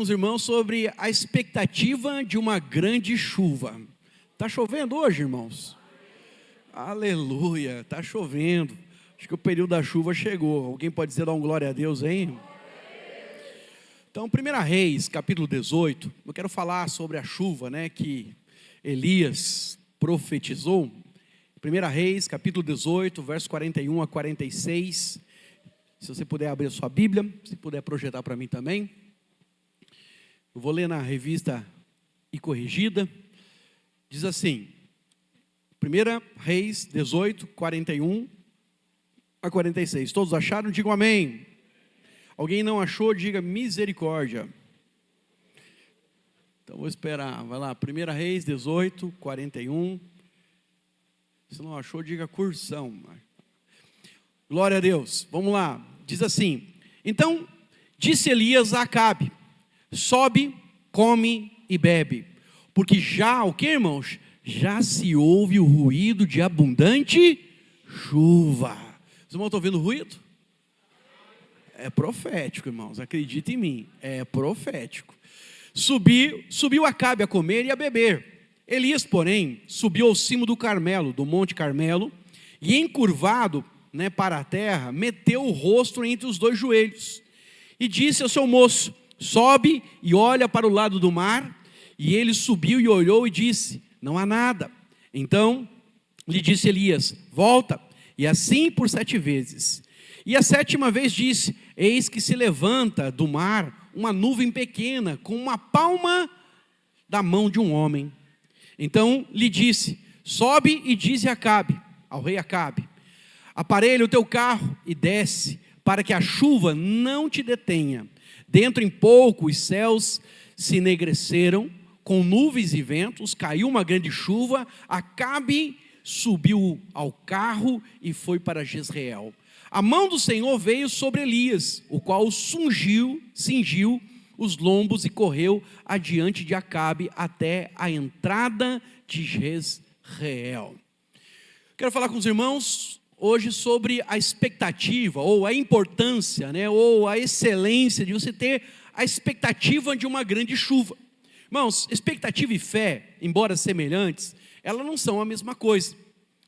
com os irmãos sobre a expectativa de uma grande chuva. Está chovendo hoje, irmãos? Aleluia, está chovendo. Acho que o período da chuva chegou. Alguém pode dizer, dar um glória a Deus, hein? Então, 1 Reis, capítulo 18, eu quero falar sobre a chuva, que Elias profetizou. 1 Reis, capítulo 18, verso 41 a 46. Se você puder abrir a sua Bíblia, se puder projetar para mim também. Eu vou ler na revista e corrigida. Diz assim, 1 Reis 18, 41 a 46. Todos acharam? Digam amém. Alguém não achou? Diga misericórdia. Então vou esperar. Vai lá, 1 Reis 18, 41. Se não achou, diga cursão. Glória a Deus. Vamos lá. Diz assim: então disse Elias a Acabe: sobe, come e bebe, porque já, o que, irmãos? Já se ouve o ruído de abundante chuva. Vocês não estão ouvindo o ruído? É profético, irmãos, acredita em mim, é profético. Subiu Acabe a comer e a beber. Elias, porém, subiu ao cimo do Carmelo, do Monte Carmelo, e encurvado para a terra, meteu o rosto entre os dois joelhos, e disse ao seu moço: sobe e olha para o lado do mar. E ele subiu e olhou e disse: não há nada. Então lhe disse Elias: volta. E assim por 7 vezes. E a 7ª vez disse: eis que se levanta do mar uma nuvem pequena, com uma palma da mão de um homem. Então lhe disse: sobe e dize a Acabe, ao rei Acabe: aparelha o teu carro e desce, para que a chuva não te detenha. Dentro em pouco os céus se enegreceram, com nuvens e ventos, caiu uma grande chuva. Acabe subiu ao carro e foi para Jezreel. A mão do Senhor veio sobre Elias, o qual cingiu os lombos e correu adiante de Acabe até a entrada de Jezreel. Quero falar com os irmãos hoje sobre a expectativa, ou a importância, ou a excelência de você ter a expectativa de uma grande chuva. Irmãos, expectativa e fé, embora semelhantes, elas não são a mesma coisa.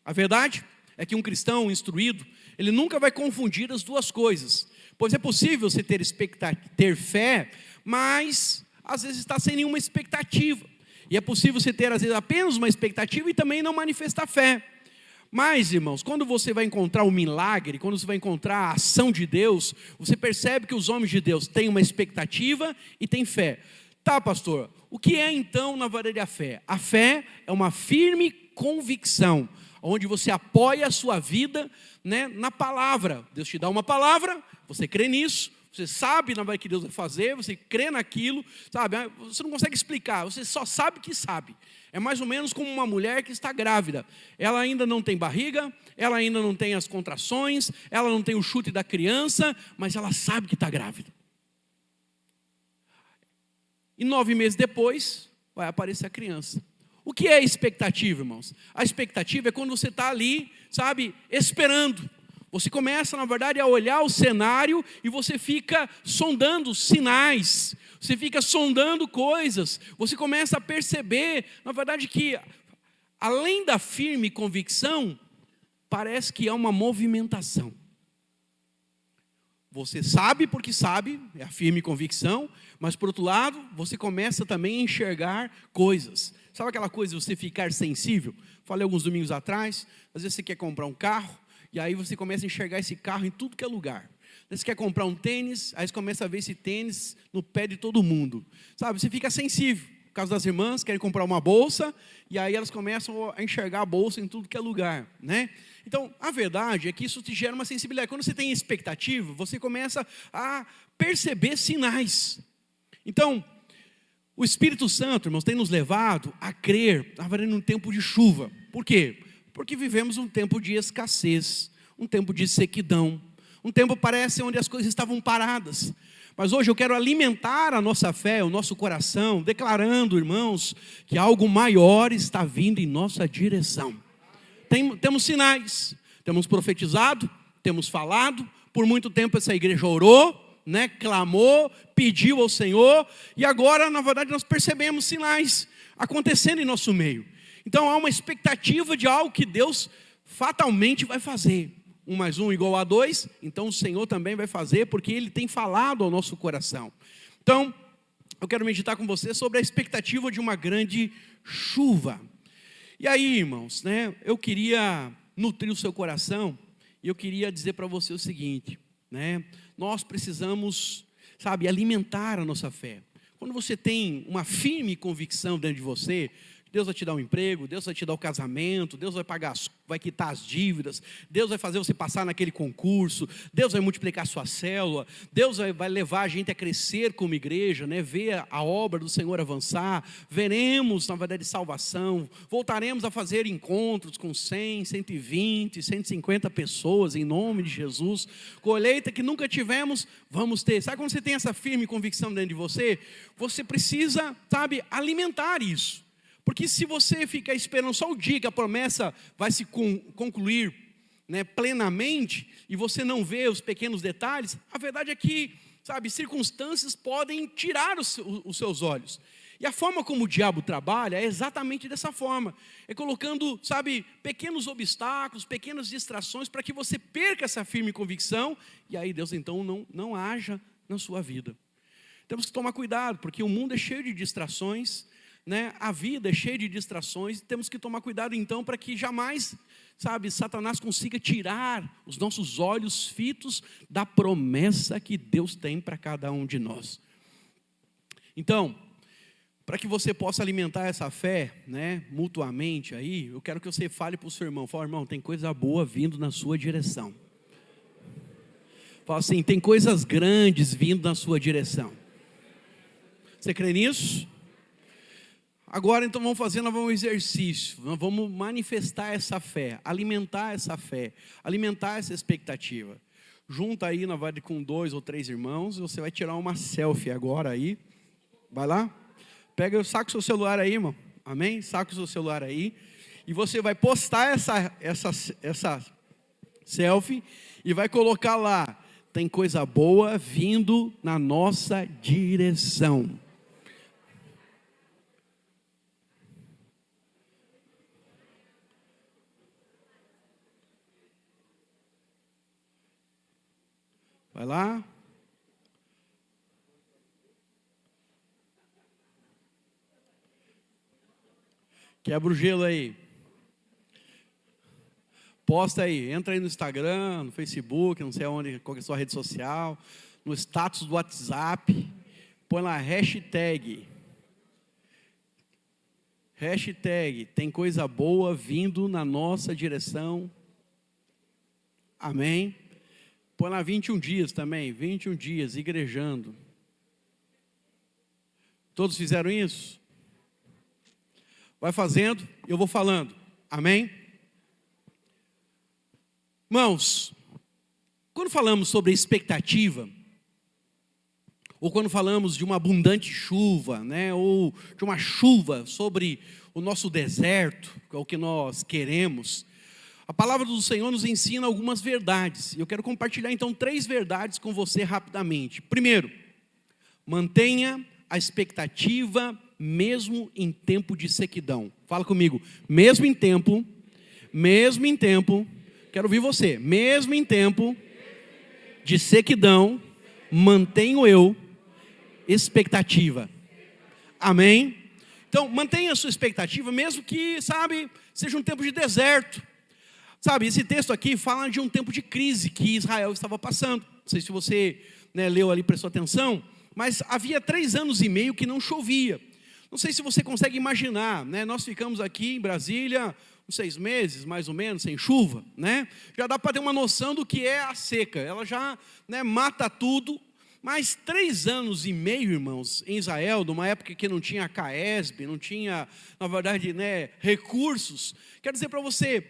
A verdade é que um cristão instruído, ele nunca vai confundir as duas coisas. Pois é possível você ter fé, mas às vezes está sem nenhuma expectativa. E é possível você ter às vezes apenas uma expectativa e também não manifestar fé. Mas, irmãos, quando você vai encontrar o milagre, quando você vai encontrar a ação de Deus, você percebe que os homens de Deus têm uma expectativa e têm fé. Tá, pastor, o que é então, na verdade, a fé? A fé é uma firme convicção, onde você apoia a sua vida na palavra. Deus te dá uma palavra, você crê nisso, você sabe na verdade que Deus vai fazer, você crê naquilo, sabe? Você não consegue explicar, você só sabe que sabe. É mais ou menos como uma mulher que está grávida. Ela ainda não tem barriga, ela ainda não tem as contrações, ela não tem o chute da criança, mas ela sabe que está grávida. E 9 meses depois, vai aparecer a criança. O que é expectativa, irmãos? A expectativa é quando você está ali, sabe, esperando. Você começa, na verdade, a olhar o cenário e você fica sondando sinais. Você fica sondando coisas. Você começa a perceber, na verdade, que além da firme convicção, parece que é uma movimentação. Você sabe porque sabe, é a firme convicção, mas por outro lado, você começa também a enxergar coisas. Sabe aquela coisa de você ficar sensível? Falei alguns domingos atrás, às vezes você quer comprar um carro, e aí você começa a enxergar esse carro em tudo que é lugar. Você quer comprar um tênis, aí você começa a ver esse tênis no pé de todo mundo. Sabe, você fica sensível. No caso das irmãs, querem comprar uma bolsa, e aí elas começam a enxergar a bolsa em tudo que é lugar, Então, a verdade é que isso te gera uma sensibilidade. Quando você tem expectativa, você começa a perceber sinais. Então, o Espírito Santo, irmãos, tem nos levado a crer, na verdade, num tempo de chuva. Por quê? Porque vivemos um tempo de escassez, um tempo de sequidão, um tempo parece onde as coisas estavam paradas. Mas hoje eu quero alimentar a nossa fé, o nosso coração, declarando, irmãos, que algo maior está vindo em nossa direção. Temos sinais, temos profetizado, temos falado, por muito tempo essa igreja orou, né, clamou, pediu ao Senhor, e agora, na verdade, nós percebemos sinais acontecendo em nosso meio. Então há uma expectativa de algo que Deus fatalmente vai fazer. 1 mais 1 igual a 2, então o Senhor também vai fazer, porque Ele tem falado ao nosso coração. Então, eu quero meditar com você sobre a expectativa de uma grande chuva. E aí, irmãos, né, eu queria nutrir o seu coração, e eu queria dizer para você o seguinte, né, nós precisamos, alimentar a nossa fé. Quando você tem uma firme convicção dentro de você, Deus vai te dar um emprego, Deus vai te dar o casamento, Deus vai quitar as dívidas, Deus vai fazer você passar naquele concurso, Deus vai multiplicar a sua célula, Deus vai levar a gente a crescer como igreja, né? Ver a obra do Senhor avançar, veremos, na verdade, salvação, voltaremos a fazer encontros com 100, 120, 150 pessoas, em nome de Jesus, colheita que nunca tivemos, vamos ter. Sabe quando você tem essa firme convicção dentro de você? Você precisa, alimentar isso. Porque se você ficar esperando só o dia que a promessa vai se concluir, né, plenamente, e você não vê os pequenos detalhes, a verdade é que, circunstâncias podem tirar os seus olhos. E a forma como o diabo trabalha é exatamente dessa forma. É colocando, pequenos obstáculos, pequenas distrações, para que você perca essa firme convicção, e aí Deus então não haja na sua vida. Temos que tomar cuidado, porque o mundo é cheio de distrações, né? A vida é cheia de distrações, temos que tomar cuidado então para que jamais, Satanás consiga tirar os nossos olhos fitos da promessa que Deus tem para cada um de nós. Então, para que você possa alimentar essa fé, né, mutuamente aí, eu quero que você fale para o seu irmão, fala, irmão, tem coisa boa vindo na sua direção. Fala assim, tem coisas grandes vindo na sua direção. Você crê nisso? Agora então vamos fazer um exercício, nós vamos manifestar essa fé, alimentar essa expectativa. Junta aí na verdade com 2 ou 3 irmãos, você vai tirar uma selfie agora aí, vai lá, saca o seu celular aí, irmão, amém? Saca o seu celular aí, e você vai postar essa selfie, e vai colocar lá, tem coisa boa vindo na nossa direção. Vai lá. Quebra o gelo aí. Posta aí, entra aí no Instagram, no Facebook, não sei onde, qual é a sua rede social, no status do WhatsApp, põe lá hashtag, tem coisa boa vindo na nossa direção, amém? Põe lá 21 dias também, 21 dias, igrejando. Todos fizeram isso? Vai fazendo, eu vou falando, amém? Irmãos, quando falamos sobre expectativa, ou quando falamos de uma abundante chuva, né, ou de uma chuva sobre o nosso deserto, que é o que nós queremos, a palavra do Senhor nos ensina algumas verdades. Eu quero compartilhar então 3 verdades com você rapidamente. Primeiro, mantenha a expectativa mesmo em tempo de sequidão. Fala comigo, mesmo em tempo, quero ouvir você, mesmo em tempo de sequidão, mantenho eu expectativa. Amém? Então, mantenha a sua expectativa, mesmo que, seja um tempo de deserto. Esse texto aqui fala de um tempo de crise que Israel estava passando. Não sei se você, leu ali, prestou atenção, mas havia 3 anos e meio que não chovia. Não sei se você consegue imaginar, nós ficamos aqui em Brasília uns 6 meses, mais ou menos, sem chuva, já dá para ter uma noção do que é a seca, ela já mata tudo. Mas 3 anos e meio, irmãos, em Israel, numa época que não tinha CAESB, não tinha, na verdade, recursos. Quero dizer para você,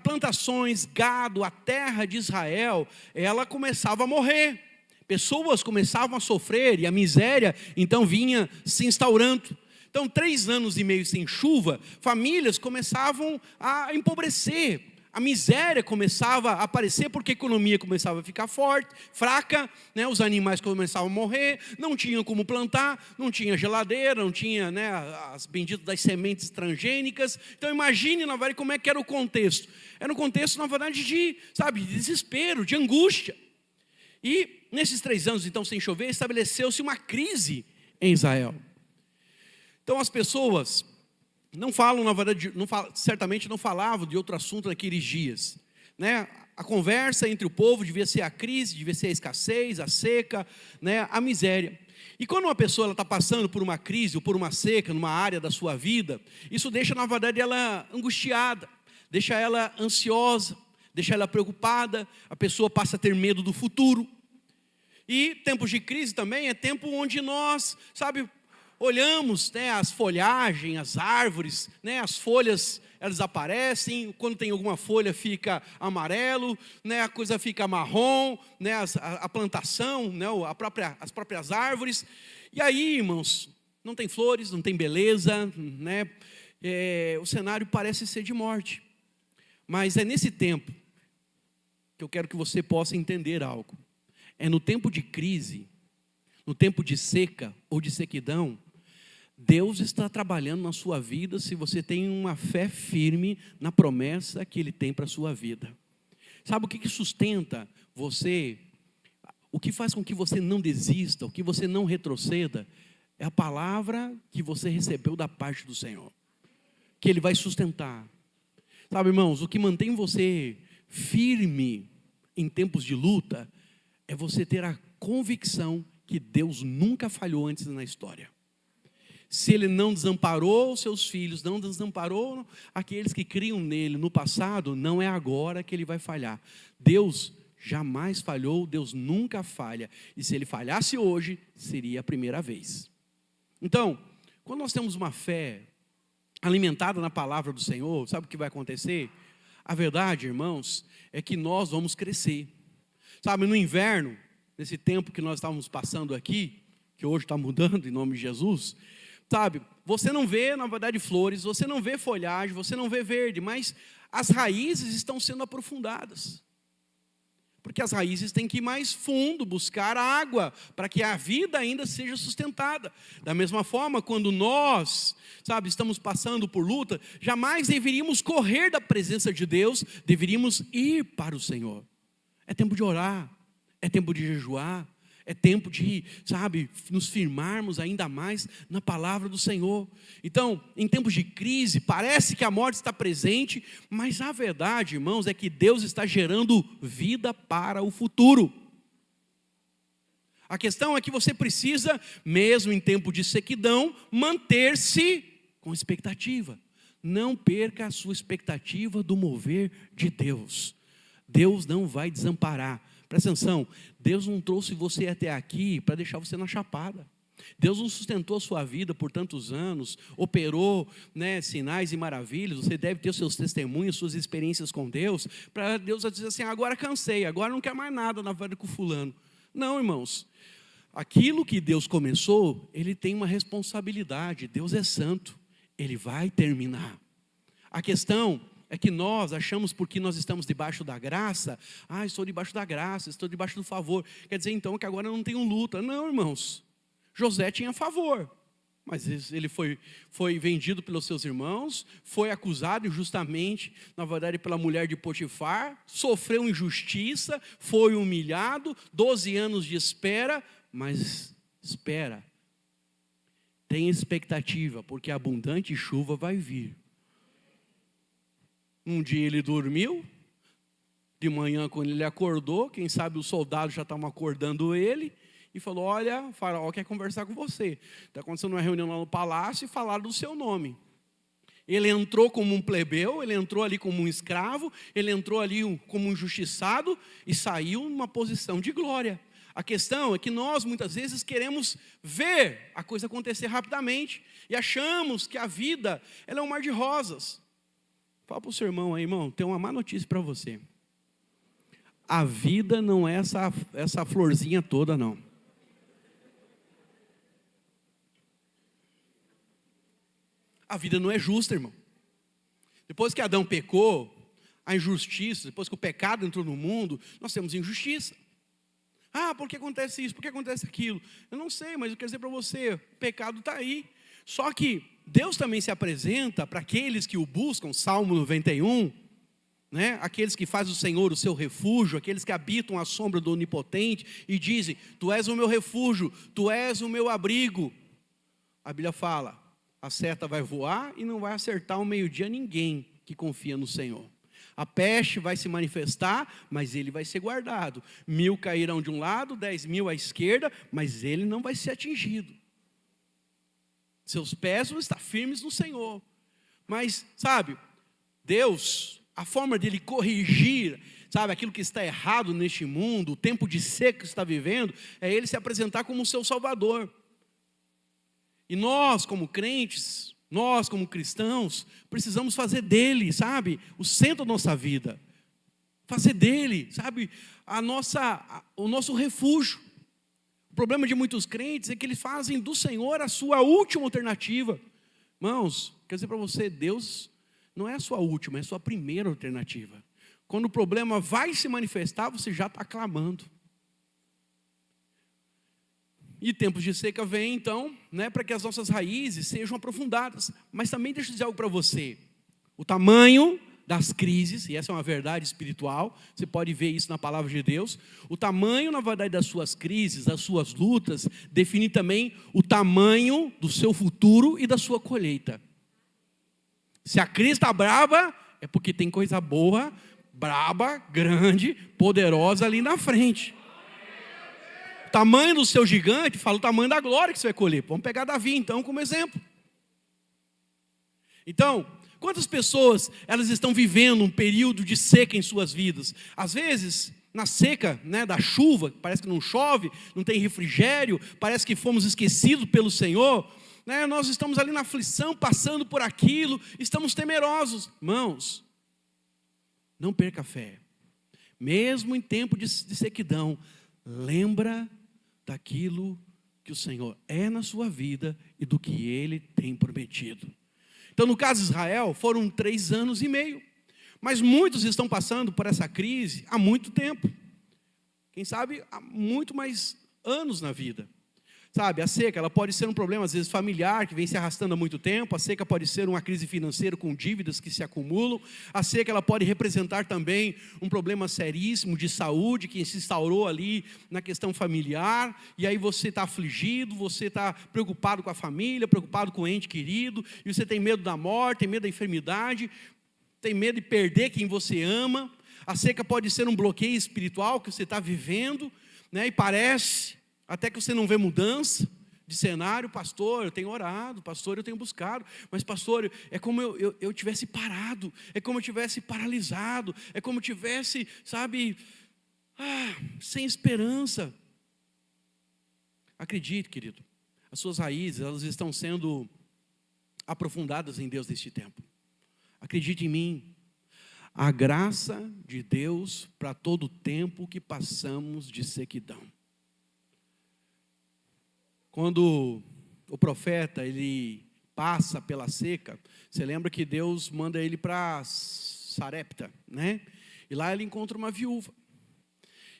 plantações, gado, a terra de Israel, ela começava a morrer. Pessoas começavam a sofrer e a miséria, então, vinha se instaurando. Então, 3 anos e meio sem chuva, famílias começavam a empobrecer, A miséria começava a aparecer porque a economia começava a ficar forte, fraca, né? Os animais começavam a morrer, não tinham como plantar, não tinha geladeira, não tinha, né, as benditas das sementes transgênicas. Então imagine, na verdade, como é que era o contexto. Era um contexto, na verdade, de desespero, de angústia. E nesses 3 anos, então, sem chover, estabeleceu-se uma crise em Israel. Então as pessoas não falam, na verdade, certamente não falavam de outro assunto naqueles dias, né? A conversa entre o povo devia ser a crise, devia ser a escassez, a seca, né? A miséria. E quando uma pessoa está passando por uma crise ou por uma seca numa área da sua vida, isso deixa, na verdade, ela angustiada, deixa ela ansiosa, deixa ela preocupada, a pessoa passa a ter medo do futuro. E tempos de crise também é tempo onde nós, olhamos, né, as folhagens, as árvores, né, as folhas, elas aparecem, quando tem alguma folha fica amarelo, né, a coisa fica marrom, né, a plantação, né, as próprias árvores. E aí, irmãos, não tem flores, não tem beleza, né, o cenário parece ser de morte. Mas é nesse tempo que eu quero que você possa entender algo. É no tempo de crise, no tempo de seca ou de sequidão, Deus está trabalhando na sua vida se você tem uma fé firme na promessa que Ele tem para a sua vida. Sabe o que sustenta você? O que faz com que você não desista, o que você não retroceda, é a palavra que você recebeu da parte do Senhor, que Ele vai sustentar. Sabe, irmãos, o que mantém você firme em tempos de luta é você ter a convicção que Deus nunca falhou antes na história. Se Ele não desamparou os seus filhos, não desamparou aqueles que criam nele no passado, não é agora que Ele vai falhar. Deus jamais falhou, Deus nunca falha. E se Ele falhasse hoje, seria a primeira vez. Então, quando nós temos uma fé alimentada na palavra do Senhor, sabe o que vai acontecer? A verdade, irmãos, é que nós vamos crescer. No inverno, nesse tempo que nós estávamos passando aqui, que hoje está mudando em nome de Jesus, você não vê, na verdade, flores, você não vê folhagem, você não vê verde, mas as raízes estão sendo aprofundadas. Porque as raízes têm que ir mais fundo, buscar água, para que a vida ainda seja sustentada. Da mesma forma, quando nós, estamos passando por luta, jamais deveríamos correr da presença de Deus, deveríamos ir para o Senhor. É tempo de orar, é tempo de jejuar, é tempo de, nos firmarmos ainda mais na palavra do Senhor. Então, em tempos de crise, parece que a morte está presente, mas a verdade, irmãos, é que Deus está gerando vida para o futuro. A questão é que você precisa, mesmo em tempo de sequidão, manter-se com expectativa. Não perca a sua expectativa do mover de Deus. Deus não vai desamparar. Presta atenção, Deus não trouxe você até aqui para deixar você na chapada. Deus não sustentou a sua vida por tantos anos, operou, né, sinais e maravilhas. Você deve ter seus testemunhos, suas experiências com Deus, para Deus dizer assim, agora cansei, agora não quer mais nada na vida com fulano. Não, irmãos, aquilo que Deus começou, Ele tem uma responsabilidade. Deus é santo, Ele vai terminar. A questão é que nós achamos, porque nós estamos debaixo da graça, estou debaixo da graça, estou debaixo do favor, quer dizer então que agora eu não tenho luta. Não, irmãos, José tinha favor, mas ele foi vendido pelos seus irmãos, foi acusado injustamente, na verdade pela mulher de Potifar, sofreu injustiça, foi humilhado, 12 anos de espera, mas espera, tem expectativa, porque a abundante chuva vai vir. Um dia ele dormiu, de manhã quando ele acordou, quem sabe os soldados já estavam acordando ele, e falou, olha, o faraó quer conversar com você. Está acontecendo uma reunião lá no palácio e falaram do seu nome. Ele entrou como um plebeu, ele entrou ali como um escravo, ele entrou ali como um injustiçado e saiu numa posição de glória. A questão é que nós muitas vezes queremos ver a coisa acontecer rapidamente e achamos que a vida ela é um mar de rosas. Fala para o seu irmão aí, irmão, tem uma má notícia para você. A vida não é essa florzinha toda, não. A vida não é justa, irmão. Depois que Adão pecou, a injustiça, depois que o pecado entrou no mundo, nós temos injustiça. Por que acontece isso? Por que acontece aquilo? Eu não sei, mas eu quero dizer para você, o pecado está aí. Só que Deus também se apresenta para aqueles que o buscam, Salmo 91, né? Aqueles que fazem o Senhor o seu refúgio, aqueles que habitam à sombra do Onipotente e dizem, tu és o meu refúgio, tu és o meu abrigo. A Bíblia fala, a seta vai voar e não vai acertar ao meio-dia ninguém que confia no Senhor. A peste vai se manifestar, mas ele vai ser guardado. 1000 cairão de um lado, 10.000 à esquerda, mas ele não vai ser atingido. Seus pés vão estar firmes no Senhor. Mas, sabe, Deus, a forma dele corrigir, sabe, aquilo que está errado neste mundo, o tempo de seca que está vivendo, é ele se apresentar como o seu Salvador. E nós, como crentes, nós, como cristãos, precisamos fazer dele, sabe, o centro da nossa vida. Fazer dele, sabe, o nosso refúgio. O problema de muitos crentes é que eles fazem do Senhor a sua última alternativa. Irmãos, quer dizer para você, Deus não é a sua última, é a sua primeira alternativa. Quando o problema vai se manifestar, você já está clamando. E tempos de seca vêm, então, né, para que as nossas raízes sejam aprofundadas. Mas também deixa eu dizer algo para você. O tamanho das crises, e essa é uma verdade espiritual, você pode ver isso na palavra de Deus. O tamanho, na verdade, das suas crises, das suas lutas, define também o tamanho do seu futuro e da sua colheita. Se a crise está braba, é porque tem coisa boa, braba, grande, poderosa ali na frente. O tamanho do seu gigante fala o tamanho da glória que você vai colher. Vamos pegar Davi então como exemplo. Então, quantas pessoas elas estão vivendo um período de seca em suas vidas? Às vezes, na seca, né, da chuva, parece que não chove, não tem refrigério, parece que fomos esquecidos pelo Senhor, né, nós estamos ali na aflição, passando por aquilo, estamos temerosos. Irmãos, não perca a fé. Mesmo em tempo de sequidão, lembra daquilo que o Senhor é na sua vida e do que Ele tem prometido. Então, no caso de Israel, foram 3 anos e meio. Mas muitos estão passando por essa crise há muito tempo. Quem sabe, há muito mais anos na vida. Sabe, a seca, ela pode ser um problema, às vezes, familiar, que vem se arrastando há muito tempo. A seca pode ser uma crise financeira com dívidas que se acumulam. A seca, ela pode representar também um problema seríssimo de saúde, que se instaurou ali na questão familiar. E aí você está afligido, você está preocupado com a família, preocupado com o ente querido. E você tem medo da morte, tem medo da enfermidade, tem medo de perder quem você ama. A seca pode ser um bloqueio espiritual que você está vivendo, né, e parece até que você não vê mudança de cenário. Pastor, eu tenho orado, pastor, eu tenho buscado, mas pastor, é como eu tivesse parado, é como eu tivesse paralisado, é como eu tivesse, sabe, sem esperança. Acredite, querido, as suas raízes, elas estão sendo aprofundadas em Deus neste tempo. Acredite em mim, a graça de Deus para todo o tempo que passamos de sequidão. Quando o profeta, ele passa pela seca, você lembra que Deus manda ele para Sarepta, né? E lá ele encontra uma viúva.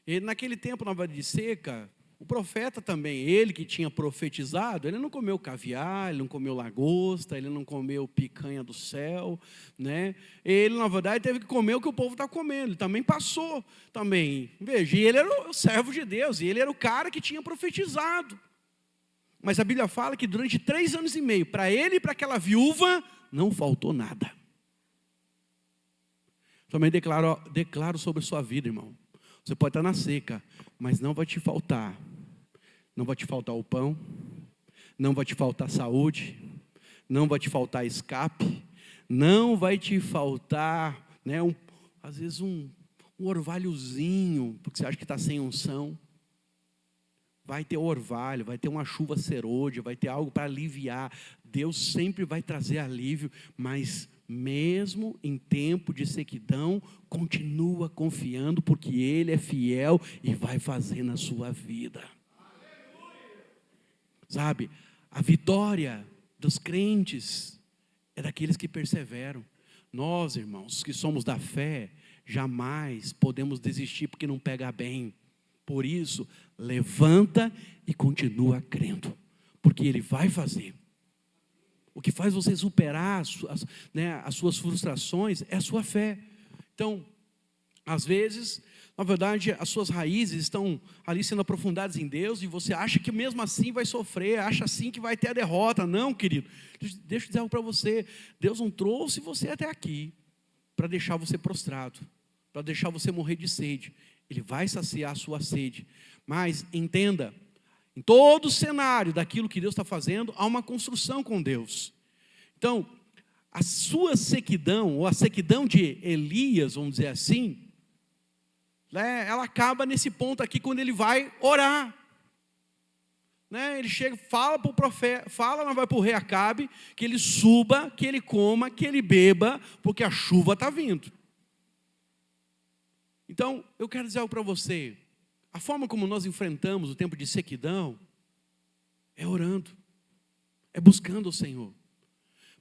E naquele tempo, na verdade, de seca, o profeta também, ele que tinha profetizado, ele não comeu caviar, ele não comeu lagosta, ele não comeu picanha do céu, né? Ele, na verdade, teve que comer o que o povo está comendo, ele também passou, também. Veja, e ele era o servo de Deus, e ele era o cara que tinha profetizado. Mas a Bíblia fala que durante 3 anos e meio, para ele e para aquela viúva, não faltou nada. Também declaro sobre a sua vida, irmão. Você pode estar na seca, mas não vai te faltar. Não vai te faltar o pão, não vai te faltar saúde, não vai te faltar escape, não vai te faltar, né, às vezes um orvalhozinho, porque você acha que está sem unção. Vai ter orvalho, vai ter uma chuva serôdia, vai ter algo para aliviar. Deus sempre vai trazer alívio, mas mesmo em tempo de sequidão, continua confiando, porque Ele é fiel e vai fazer na sua vida. Sabe, a vitória dos crentes é daqueles que perseveram. Nós, irmãos, que somos da fé, jamais podemos desistir porque não pega bem. Por isso, levanta e continua crendo, porque Ele vai fazer. O que faz você superar as suas frustrações é a sua fé. Então, às vezes, na verdade, as suas raízes estão ali sendo aprofundadas em Deus, e você acha que mesmo assim vai sofrer, acha assim que vai ter a derrota. Não, querido, deixa eu dizer algo para você. Deus não trouxe você até aqui para deixar você prostrado, para deixar você morrer de sede. Ele vai saciar a sua sede. Mas entenda, em todo o cenário daquilo que Deus está fazendo, há uma construção com Deus. Então, a sua sequidão, ou a sequidão de Elias, vamos dizer assim, ela acaba nesse ponto aqui, quando ele vai orar. Ele chega, fala para o profeta, vai para o rei Acabe, que ele suba, que ele coma, que ele beba, porque a chuva está vindo. Então, eu quero dizer algo para você. A forma como nós enfrentamos o tempo de sequidão é orando, é buscando o Senhor.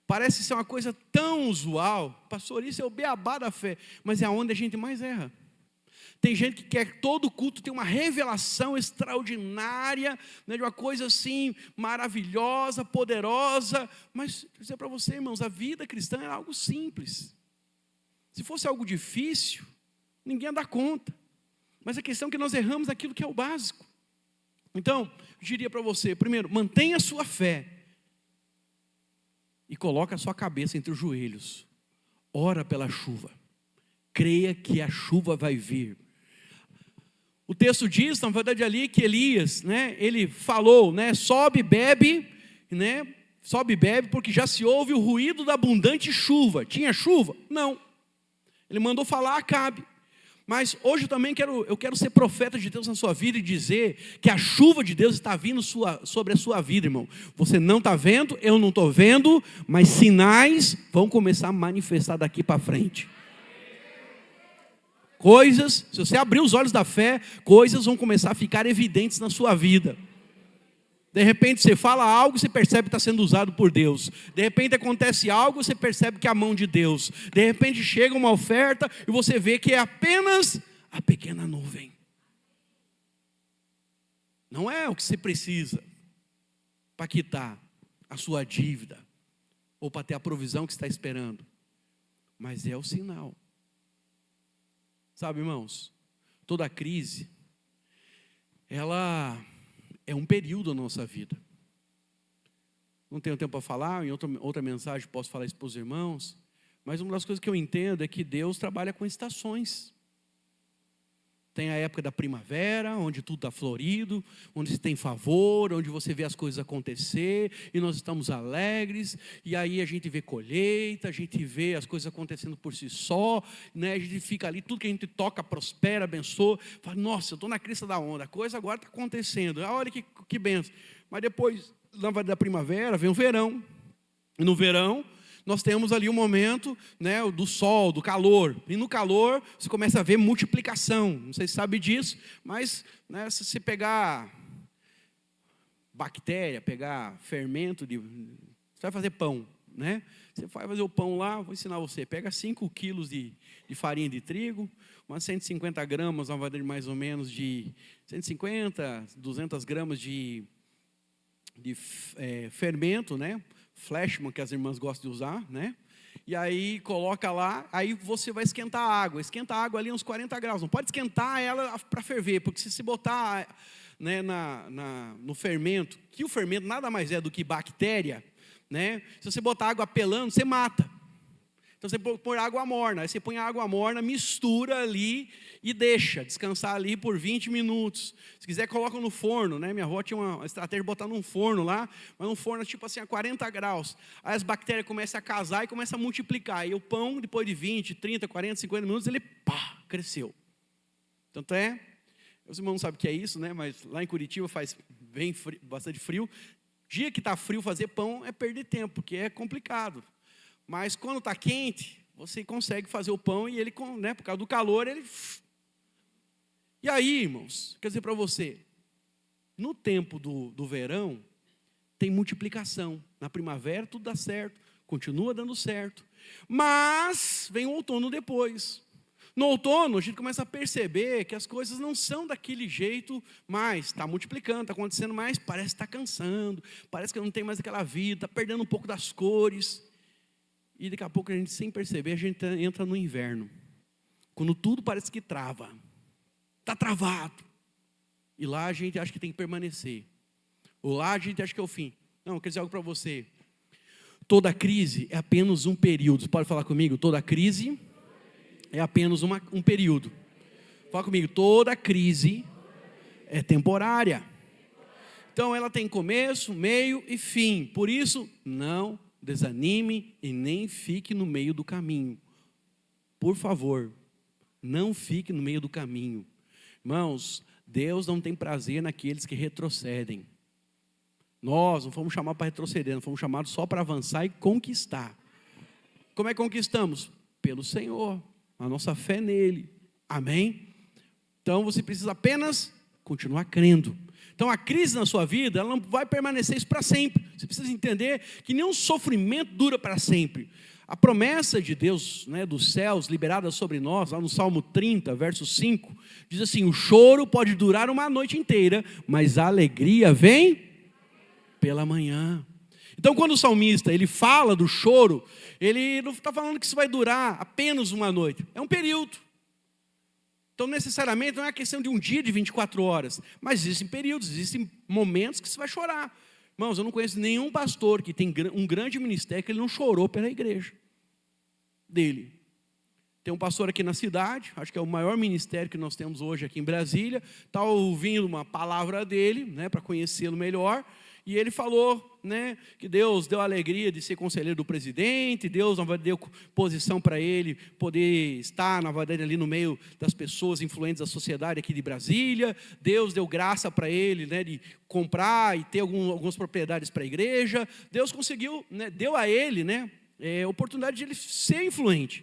Parece ser uma coisa tão usual, pastor, isso é o beabá da fé, mas é onde a gente mais erra. Tem gente que quer que todo culto tenha uma revelação extraordinária, de uma coisa assim, maravilhosa, poderosa. Mas, vou dizer para você, irmãos, a vida cristã é algo simples. Se fosse algo difícil, ninguém ia dar conta. Mas a questão é que nós erramos aquilo que é o básico. Então, eu diria para você, primeiro, mantenha a sua fé. E coloque a sua cabeça entre os joelhos. Ora pela chuva. Creia que a chuva vai vir. O texto diz, na verdade ali, que Elias, ele falou, sobe e bebe, sobe e bebe, porque já se ouve o ruído da abundante chuva. Tinha chuva? Não. Ele mandou falar a Acabe. Mas hoje também eu quero ser profeta de Deus na sua vida e dizer que a chuva de Deus está vindo sobre a sua vida, irmão. Você não está vendo, eu não estou vendo, mas sinais vão começar a manifestar daqui para frente. Coisas, se você abrir os olhos da fé, coisas vão começar a ficar evidentes na sua vida. De repente você fala algo, você percebe que está sendo usado por Deus. De repente acontece algo, você percebe que é a mão de Deus. De repente chega uma oferta e você vê que é apenas a pequena nuvem. Não é o que você precisa para quitar a sua dívida ou para ter a provisão que está esperando, mas é o sinal. Sabe, irmãos, toda crise, ela é um período da nossa vida. Não tenho tempo para falar, em outra mensagem posso falar isso para os irmãos, mas uma das coisas que eu entendo é que Deus trabalha com estações. Tem a época da primavera, onde tudo está florido, onde se tem favor, onde você vê as coisas acontecer, e nós estamos alegres, e aí a gente vê colheita, a gente vê as coisas acontecendo por si só, a gente fica ali, tudo que a gente toca prospera, abençoa, fala, nossa, eu estou na crista da onda, a coisa agora está acontecendo, olha que benção. Mas depois, na da primavera, vem o verão, e no verão, nós temos ali um momento do sol, do calor. E no calor, você começa a ver multiplicação. Não sei se você sabe disso, mas se você pegar bactéria, pegar fermento, você vai fazer pão. Você vai fazer o pão lá, vou ensinar você. Pega 5 quilos de farinha de trigo, umas 150 gramas, na verdade, mais ou menos, de 150, 200 gramas de fermento, Flashman, que as irmãs gostam de usar, E aí coloca lá, aí você vai esquentar a água. Esquenta a água ali uns 40 graus. Não pode esquentar ela para ferver, porque se você botar no fermento, que o fermento nada mais é do que bactéria, Se você botar água pelando, você mata. Então você põe água morna, aí você põe a água morna, mistura ali e deixa descansar ali por 20 minutos. Se quiser, coloca no forno, Minha avó tinha uma estratégia de botar num forno lá, mas num forno tipo assim a 40 graus. Aí as bactérias começam a casar e começam a multiplicar. E o pão, depois de 20, 30, 40, 50 minutos, ele cresceu. Tanto os irmãos não sabem o que é isso, Mas lá em Curitiba faz bem frio, bastante frio. Dia que está frio, fazer pão é perder tempo, porque é complicado. Mas quando está quente, você consegue fazer o pão e ele, por causa do calor, ele... E aí, irmãos, quer dizer para você, no tempo do verão, tem multiplicação. Na primavera tudo dá certo, continua dando certo. Mas vem o outono depois. No outono, a gente começa a perceber que as coisas não são daquele jeito mais. Está multiplicando, está acontecendo mais, parece que está cansando, parece que não tem mais aquela vida, está perdendo um pouco das cores. E daqui a pouco, a gente, sem perceber, a gente entra no inverno. Quando tudo parece que trava. Está travado. E lá a gente acha que tem que permanecer. Ou lá a gente acha que é o fim. Não, eu quero dizer algo para você. Toda crise é apenas um período. Você pode falar comigo? Toda crise é apenas um período. Fala comigo. Toda crise é temporária. Então ela tem começo, meio e fim. Por isso, não desanime e nem fique no meio do caminho. Por favor, não fique no meio do caminho. Irmãos, Deus não tem prazer naqueles que retrocedem. Nós não fomos chamados para retroceder, nós fomos chamados só para avançar e conquistar. Como é que conquistamos? Pelo Senhor, a nossa fé nele. Amém? Então você precisa apenas continuar crendo. Então a crise na sua vida, ela não vai permanecer isso para sempre. Você precisa entender que nenhum sofrimento dura para sempre. A promessa de Deus, né, dos céus liberada sobre nós, lá no Salmo 30, verso 5, diz assim: o choro pode durar uma noite inteira, mas a alegria vem pela manhã. Então quando o salmista ele fala do choro, ele não está falando que isso vai durar apenas uma noite, é um período. Então necessariamente não é uma questão de um dia de 24 horas, mas existem períodos, existem momentos que você vai chorar. Irmãos, eu não conheço nenhum pastor que tem um grande ministério que ele não chorou pela igreja dele. Tem um pastor aqui na cidade, acho que é o maior ministério que nós temos hoje aqui em Brasília, está ouvindo uma palavra dele, né, para conhecê-lo melhor, e ele falou, né, que Deus deu a alegria de ser conselheiro do presidente, Deus deu posição para ele poder estar, na verdade, ali no meio das pessoas influentes da sociedade aqui de Brasília, Deus deu graça para ele, né, de comprar e ter algumas propriedades para a igreja, Deus conseguiu, né, deu a ele, né, oportunidade de ele ser influente.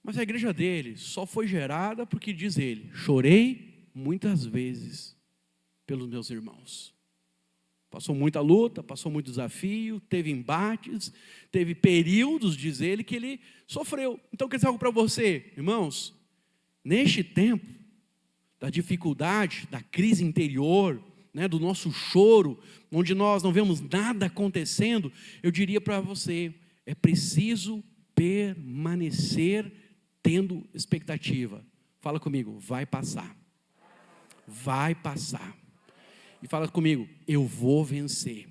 Mas a igreja dele só foi gerada porque, diz ele, chorei muitas vezes pelos meus irmãos. Passou muita luta, passou muito desafio, teve embates, teve períodos, diz ele, que ele sofreu. Então, eu quero dizer algo para você, irmãos, neste tempo da dificuldade, da crise interior, né, do nosso choro, onde nós não vemos nada acontecendo, eu diria para você, é preciso permanecer tendo expectativa. Fala comigo, vai passar. Vai passar. E fala comigo, eu vou vencer.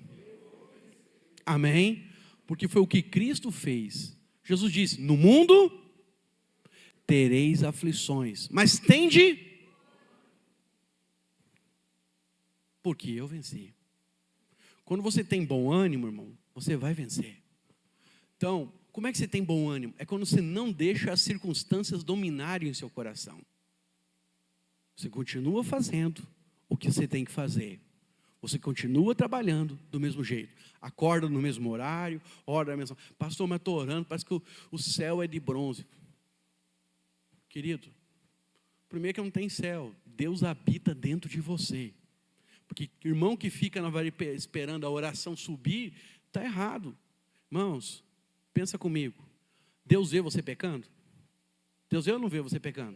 Amém? Porque foi o que Cristo fez. Jesus disse, no mundo tereis aflições, mas tende, porque eu venci. Quando você tem bom ânimo, irmão, você vai vencer. Então, como é que você tem bom ânimo? É quando você não deixa as circunstâncias dominarem o seu coração. Você continua fazendo o que você tem que fazer. Você continua trabalhando do mesmo jeito. Acorda no mesmo horário, ora na mesma... Pastor, mas estou orando, parece que o céu é de bronze. Querido, primeiro que não tem céu. Deus habita dentro de você. Porque irmão que fica esperando a oração subir, está errado. Irmãos, pensa comigo. Deus vê você pecando? Deus vê ou não vê você pecando?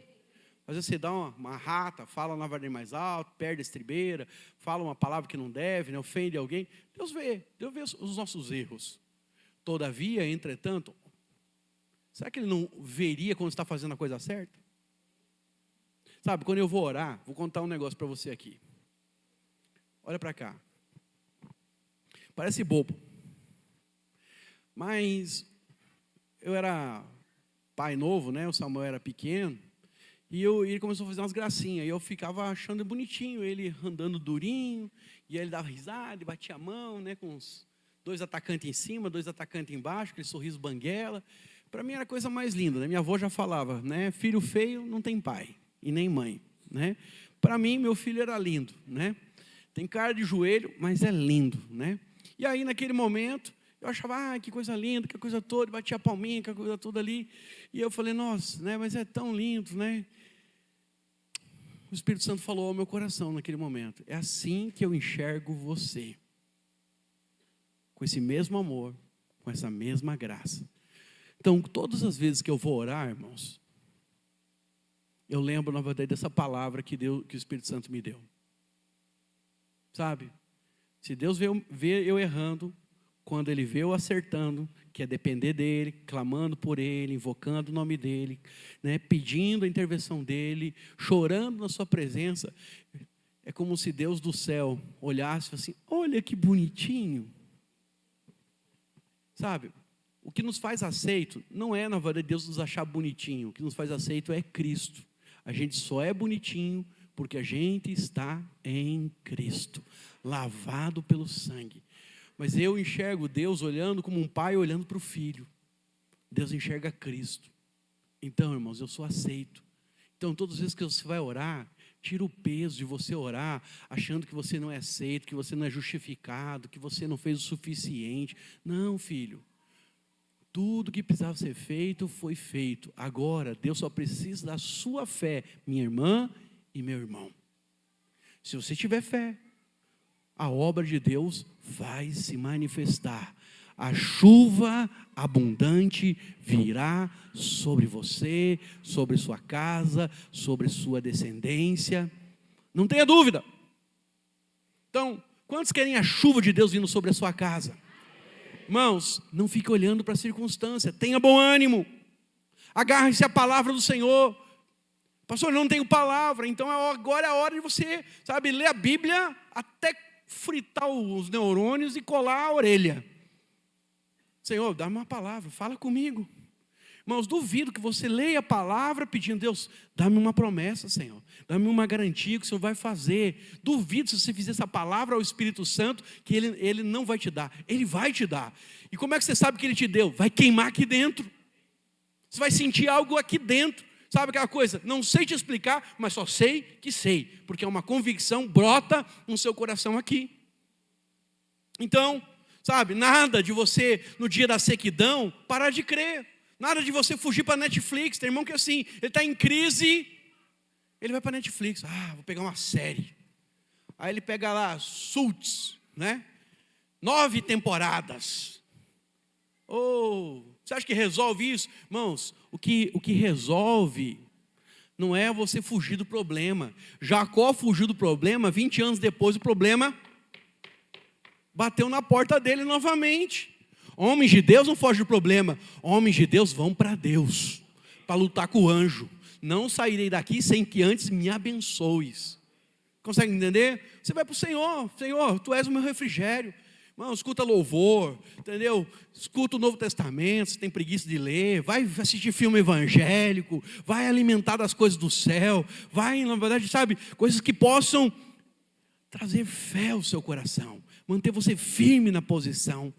Às vezes você dá uma rata, fala na verdade mais alto, perde a estribeira, fala uma palavra que não deve, né, ofende alguém. Deus vê os nossos erros. Todavia, entretanto, será que Ele não veria quando está fazendo a coisa certa? Sabe, quando eu vou orar, vou contar um negócio para você aqui. Olha para cá. Parece bobo. Mas eu era pai novo, né? O Samuel era pequeno. E ele começou a fazer umas gracinhas. E eu ficava achando bonitinho ele andando durinho. E aí ele dava risada e batia a mão, né? Com os 2 atacantes em cima, 2 atacantes embaixo, aquele sorriso banguela. Para mim era a coisa mais linda, né? Minha avó já falava, né? Filho feio não tem pai e nem mãe, né? Para mim, meu filho era lindo, né? Tem cara de joelho, mas é lindo, né? E aí, naquele momento, eu achava, que coisa linda, que coisa toda, batia a palminha, que coisa toda ali. E eu falei, nossa, né? Mas é tão lindo, né? O Espírito Santo falou ao meu coração naquele momento. É assim que eu enxergo você. Com esse mesmo amor, com essa mesma graça. Então, todas as vezes que eu vou orar, irmãos, eu lembro, na verdade, dessa palavra que o Espírito Santo me deu. Sabe? Se Deus vê eu errando, quando Ele vê eu acertando, que é depender dEle, clamando por Ele, invocando o nome dEle, né, pedindo a intervenção dEle, chorando na sua presença, é como se Deus do céu olhasse assim, olha que bonitinho. Sabe? O que nos faz aceito não é, na verdade, Deus nos achar bonitinho. O que nos faz aceito é Cristo. A gente só é bonitinho porque a gente está em Cristo, lavado pelo sangue. Mas eu enxergo Deus olhando como um pai olhando para o filho. Deus enxerga Cristo. Então, irmãos, eu sou aceito. Então, todas as vezes que você vai orar, tira o peso de você orar, achando que você não é aceito, que você não é justificado, que você não fez o suficiente. Não, filho. Tudo que precisava ser feito, foi feito. Agora, Deus só precisa da sua fé, minha irmã e meu irmão. Se você tiver fé, a obra de Deus vai se manifestar. A chuva abundante virá sobre você, sobre sua casa, sobre sua descendência. Não tenha dúvida. Então, quantos querem a chuva de Deus vindo sobre a sua casa? Irmãos, não fique olhando para a circunstância, tenha bom ânimo, agarre-se à palavra do Senhor. Pastor, eu não tenho palavra, então agora é a hora de você, sabe, ler a Bíblia até fritar os neurônios e colar a orelha. Senhor, dá-me uma palavra, fala comigo. Irmãos, duvido que você leia a palavra pedindo, Deus, dá-me uma promessa, Senhor. Dá-me uma garantia que o Senhor vai fazer. Duvido se você fizer essa palavra ao Espírito Santo, que Ele não vai te dar. Ele vai te dar. E como é que você sabe que Ele te deu? Vai queimar aqui dentro. Você vai sentir algo aqui dentro. Sabe aquela coisa? Não sei te explicar, mas só sei que sei. Porque é uma convicção, brota no seu coração aqui. Então, sabe, nada de você, no dia da sequidão, parar de crer. Nada de você fugir para a Netflix. Tem irmão que assim, ele está em crise, ele vai para a Netflix. Vou pegar uma série. Aí ele pega lá, Suits, né? 9 temporadas. Você acha que resolve isso? Irmãos, o que resolve não é você fugir do problema. Jacó fugiu do problema, 20 anos depois o problema bateu na porta dele novamente. Homens de Deus não fogem do problema. Homens de Deus vão para Deus, para lutar com o anjo. Não sairei daqui sem que antes me abençoes. Consegue entender? Você vai para o Senhor. Senhor, Tu és o meu refrigério. Irmão, escuta louvor, entendeu? Escuta o Novo Testamento, se tem preguiça de ler. Vai assistir filme evangélico. Vai alimentar das coisas do céu. Vai, na verdade, sabe, coisas que possam trazer fé ao seu coração. Manter você firme na posição.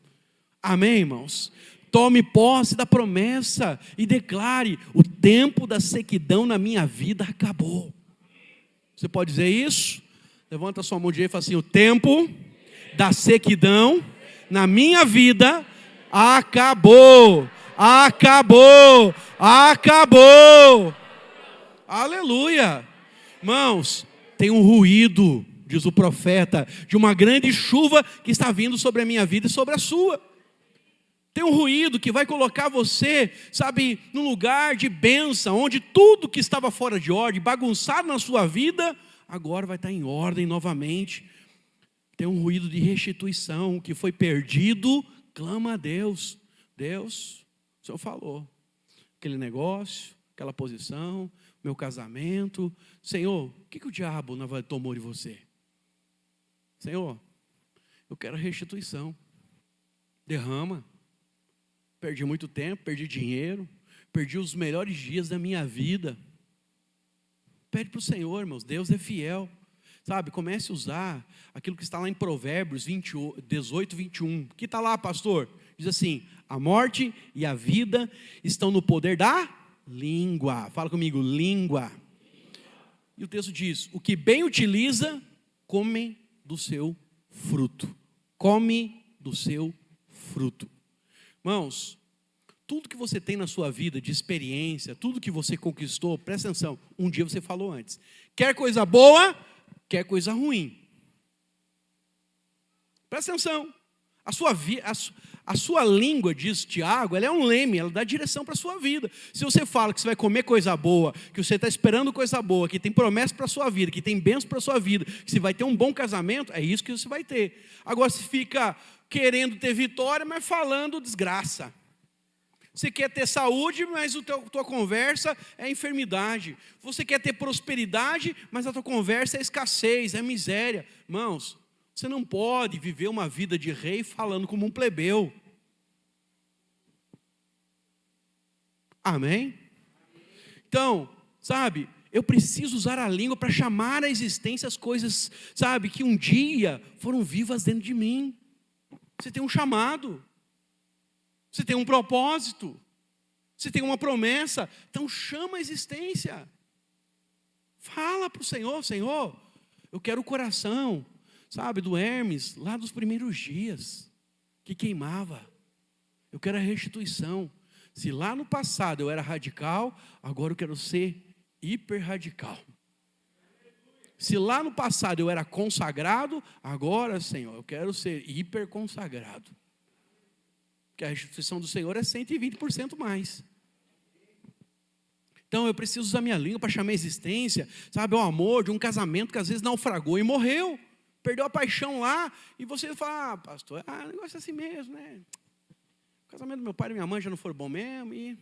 Amém, irmãos? Tome posse da promessa e declare: o tempo da sequidão na minha vida acabou. Você pode dizer isso? Levanta a sua mão direita e fala assim: o tempo da sequidão na minha vida acabou. Acabou. Acabou. Aleluia. Irmãos, tem um ruído, diz o profeta, de uma grande chuva que está vindo sobre a minha vida e sobre a sua. Tem um ruído que vai colocar você, sabe, num lugar de bênção, onde tudo que estava fora de ordem, bagunçado na sua vida, agora vai estar em ordem novamente. Tem um ruído de restituição, que foi perdido, clama a Deus. Deus, o Senhor falou, aquele negócio, aquela posição, meu casamento. Senhor, o que o diabo tomou de você? Senhor, eu quero a restituição. Derrama. Perdi muito tempo, perdi dinheiro, perdi os melhores dias da minha vida. Pede para o Senhor, irmãos, Deus é fiel. Sabe, comece a usar aquilo que está lá em Provérbios 18, 21. O que está lá, pastor? Diz assim: a morte e a vida estão no poder da língua. Fala comigo, língua. E o texto diz: o que bem utiliza, come do seu fruto. Come do seu fruto. Irmãos, tudo que você tem na sua vida de experiência, tudo que você conquistou, presta atenção, um dia você falou antes. Quer coisa boa, quer coisa ruim. Presta atenção. A sua língua, diz Tiago, ela é um leme, ela dá direção para a sua vida. Se você fala que você vai comer coisa boa, que você está esperando coisa boa, que tem promessa para a sua vida, que tem bênção para a sua vida, que você vai ter um bom casamento, é isso que você vai ter. Agora, se fica querendo ter vitória, mas falando desgraça. Você quer ter saúde, mas a tua conversa é enfermidade. Você quer ter prosperidade, mas a tua conversa é escassez, é miséria. Irmãos, você não pode viver uma vida de rei falando como um plebeu. Amém? Então, sabe, eu preciso usar a língua para chamar à existência as coisas, sabe, que um dia foram vivas dentro de mim. Você tem um chamado. Você tem um propósito. Você tem uma promessa. Então chama a existência. Fala para o Senhor, Senhor, eu quero o coração, sabe, do Hermes, lá dos primeiros dias, que queimava. Eu quero a restituição. Se lá no passado eu era radical, agora eu quero ser hiper radical. Se lá no passado eu era consagrado, agora, Senhor, eu quero ser hiper consagrado. Porque a restituição do Senhor é 120% mais. Então eu preciso usar minha língua para chamar a existência, sabe, o amor de um casamento que às vezes naufragou e morreu. Perdeu a paixão lá, e você fala, pastor, o negócio é assim mesmo, né? O casamento do meu pai e minha mãe já não foram bom mesmo, e,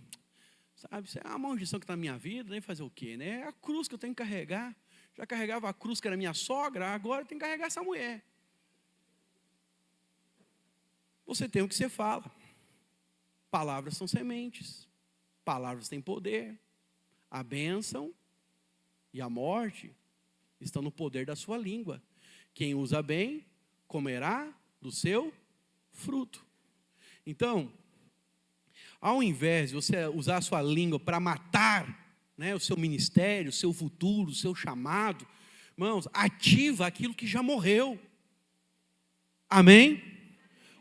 sabe, isso é a maldição que está na minha vida, nem fazer o quê, né? É a cruz que eu tenho que carregar. Já carregava a cruz que era minha sogra, agora eu tenho que carregar essa mulher. Você tem o que você fala. Palavras são sementes, palavras têm poder. A bênção e a morte estão no poder da sua língua. Quem usa bem, comerá do seu fruto. Então, ao invés de você usar a sua língua para matar, né, o seu ministério, o seu futuro, o seu chamado, irmãos, ativa aquilo que já morreu. Amém?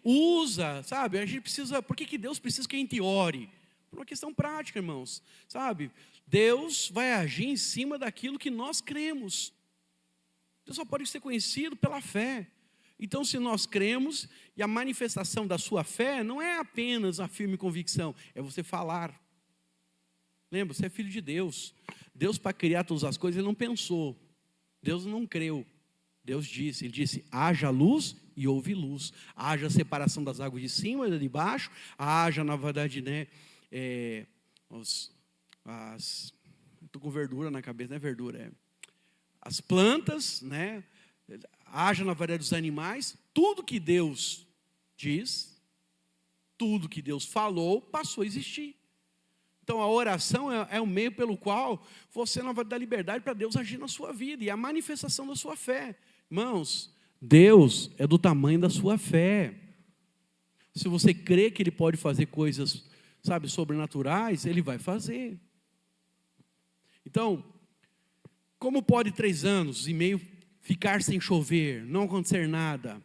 Usa, sabe, a gente precisa, por que Deus precisa que a gente ore? Por uma questão prática, irmãos, sabe, Deus vai agir em cima daquilo que nós cremos. Deus só pode ser conhecido pela fé. Então, se nós cremos, e a manifestação da sua fé não é apenas a firme convicção, é você falar. Lembra, você é filho de Deus. Deus, para criar todas as coisas, Ele não pensou. Deus não creu. Deus disse, Ele disse, haja luz e houve luz. Haja separação das águas de cima e de baixo. Haja, na verdade, né, estou com verdura na cabeça, não é verdura, as plantas, né, haja na verdade dos animais. Tudo que Deus diz, tudo que Deus falou, passou a existir. Então a oração é o meio pelo qual você não vai dar liberdade para Deus agir na sua vida, e a manifestação da sua fé. Irmãos, Deus é do tamanho da sua fé. Se você crê que Ele pode fazer coisas, sabe, sobrenaturais, Ele vai fazer. Então, como pode 3 anos e meio ficar sem chover, não acontecer nada?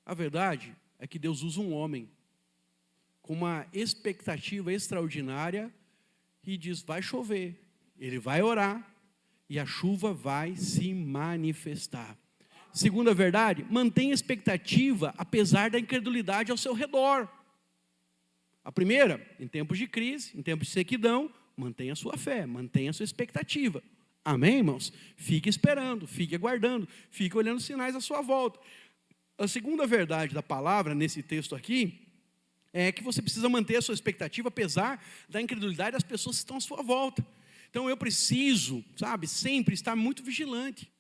A verdade é que Deus usa um homem com uma expectativa extraordinária e diz, vai chover. Ele vai orar e a chuva vai se manifestar. Segunda verdade, mantenha a expectativa apesar da incredulidade ao seu redor. A primeira, em tempos de crise, em tempos de sequidão, mantenha a sua fé, mantenha a sua expectativa. Amém, irmãos? Fique esperando, fique aguardando, fique olhando os sinais à sua volta. A segunda verdade da palavra, nesse texto aqui, é que você precisa manter a sua expectativa, apesar da incredulidade das pessoas que estão à sua volta. Então eu preciso, sabe, sempre estar muito vigilante.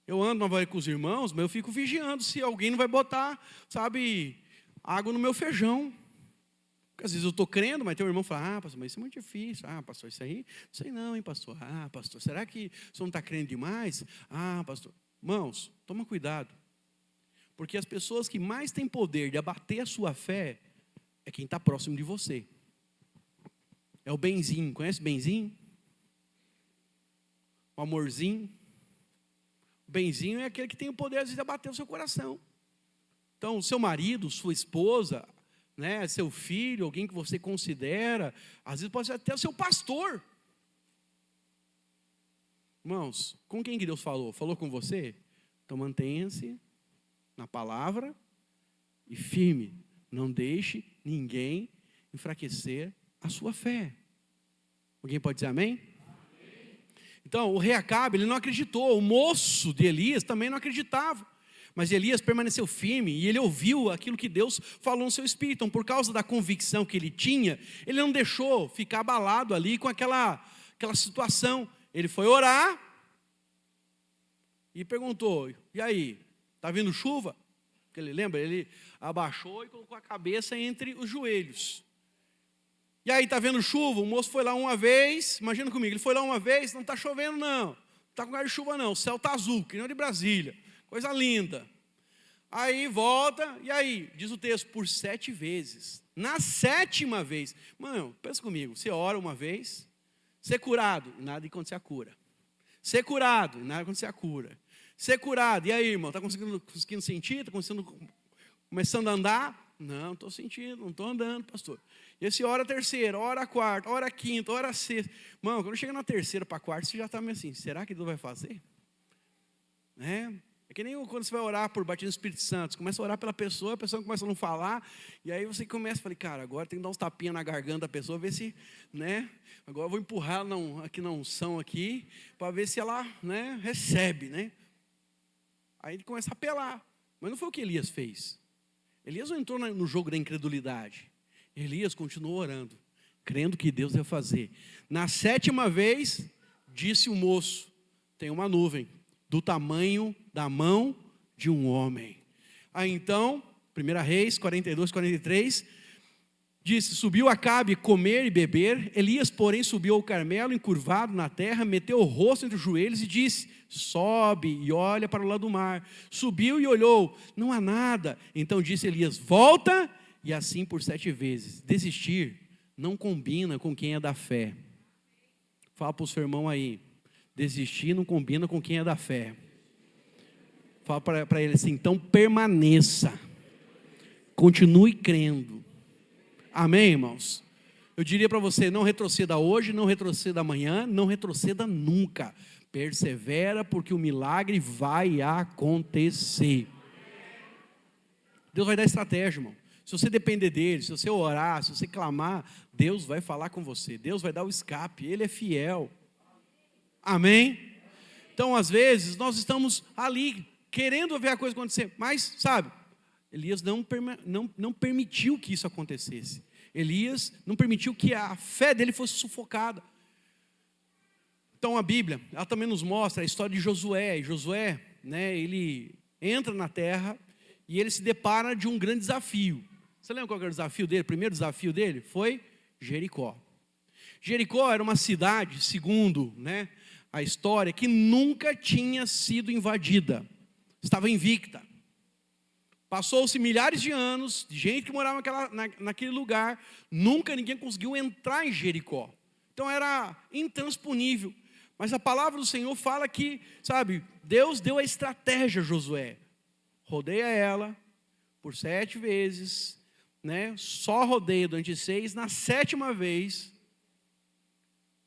Eu ando com os irmãos, mas eu fico vigiando se alguém não vai botar, sabe, água no meu feijão. Porque às vezes eu estou crendo, mas tem um irmão que fala, pastor, mas isso é muito difícil. Pastor, isso aí, não sei não, hein, pastor. Pastor, será que o senhor não está crendo demais? Pastor. Irmãos, toma cuidado. Porque as pessoas que mais têm poder de abater a sua fé é quem está próximo de você. É o benzinho, conhece o benzinho? O amorzinho. O benzinho é aquele que tem o poder, às vezes, de abater o seu coração. Então, o seu marido, sua esposa, né, seu filho, alguém que você considera, às vezes pode ser até o seu pastor. Irmãos, com quem que Deus falou? Falou com você? Então mantenha-se na palavra e firme. Não deixe ninguém enfraquecer a sua fé. Alguém pode dizer amém? Então, o rei Acabe, ele não acreditou. O moço de Elias também não acreditava. Mas Elias permaneceu firme e ele ouviu aquilo que Deus falou no seu espírito. Então, por causa da convicção que ele tinha, ele não deixou ficar abalado ali com aquela situação. Ele foi orar e perguntou: e aí, está vindo chuva? Porque ele lembra, ele abaixou e colocou a cabeça entre os joelhos. E aí, está vendo chuva? O moço foi lá uma vez, imagina comigo, ele foi lá uma vez, não está chovendo não, não está com cara de chuva não, o céu está azul, que nem o de Brasília, coisa linda. Aí volta, e aí, diz o texto, por 7 vezes. Na 7ª vez, mano, pensa comigo, você ora uma vez, ser curado, e nada acontecer a cura. Ser curado, e nada acontecer a cura. Ser curado, e aí, irmão, está conseguindo sentir? Está começando a andar? Não, estou sentindo, não estou andando, pastor. E esse ora a 3ª, ora a 4ª, ora a 5ª, ora a 6ª. Mano, quando chega na 3ª para a 4ª, você já está meio assim, será que Deus vai fazer? É que nem quando você vai orar por batismo do Espírito Santo. Você começa a orar pela pessoa, a pessoa começa a não falar, e aí você começa a falar, cara, agora tem que dar uns tapinhas na garganta da pessoa, ver se, agora eu vou empurrar aqui na unção aqui, para ver se ela, recebe, Aí ele começa a apelar. Mas não foi o que Elias fez. Elias não entrou no jogo da incredulidade. Elias continuou orando, crendo que Deus ia fazer. Na 7ª vez, disse o moço, tem uma nuvem do tamanho da mão de um homem. Aí então, 1 Reis 42, 43, disse: subiu Acabe comer e beber. Elias, porém, subiu ao Carmelo, encurvado na terra, meteu o rosto entre os joelhos e disse: sobe e olha para o lado do mar. Subiu e olhou, não há nada. Então disse Elias: volta, e assim por 7 vezes. Desistir não combina com quem é da fé. Fala para o seu irmão aí, desistir não combina com quem é da fé. Fala para ele assim, então permaneça, continue crendo. Amém, irmãos? Eu diria para você, não retroceda hoje, não retroceda amanhã, não retroceda nunca. Persevera, porque o milagre vai acontecer. Deus vai dar estratégia, irmão. Se você depender dele, se você orar, se você clamar, Deus vai falar com você. Deus vai dar o escape, Ele é fiel. Amém? Então, às vezes, nós estamos ali, querendo ver a coisa acontecer, mas, sabe, Elias não permitiu que isso acontecesse. Elias não permitiu que a fé dele fosse sufocada. Então a Bíblia, ela também nos mostra a história de Josué. E Josué, ele entra na terra e ele se depara de um grande desafio. Você lembra qual era o desafio dele? O primeiro desafio dele foi Jericó. Jericó era uma cidade, segundo a história, que nunca tinha sido invadida. Estava invicta. Passou-se milhares de anos, de gente que morava naquele lugar, nunca ninguém conseguiu entrar em Jericó. Então era intransponível. Mas a palavra do Senhor fala que, Deus deu a estratégia a Josué. Rodeia ela por 7 vezes, só rodeia durante 6, na 7ª vez,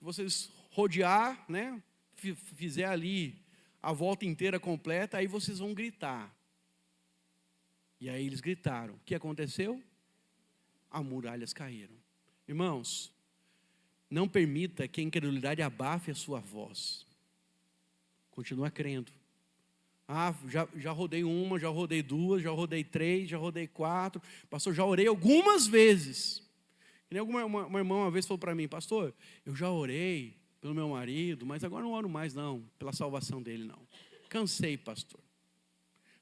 vocês rodear, fizer ali a volta inteira completa, aí vocês vão gritar. E aí eles gritaram. O que aconteceu? As muralhas caíram. Irmãos, não permita que a incredulidade abafe a sua voz. Continua crendo. Já rodei 1, já rodei 2, já rodei 3, já rodei 4. Pastor, já orei algumas vezes. Uma irmã uma vez falou para mim: pastor, eu já orei pelo meu marido, mas agora não oro mais não, pela salvação dele não. Cansei, pastor.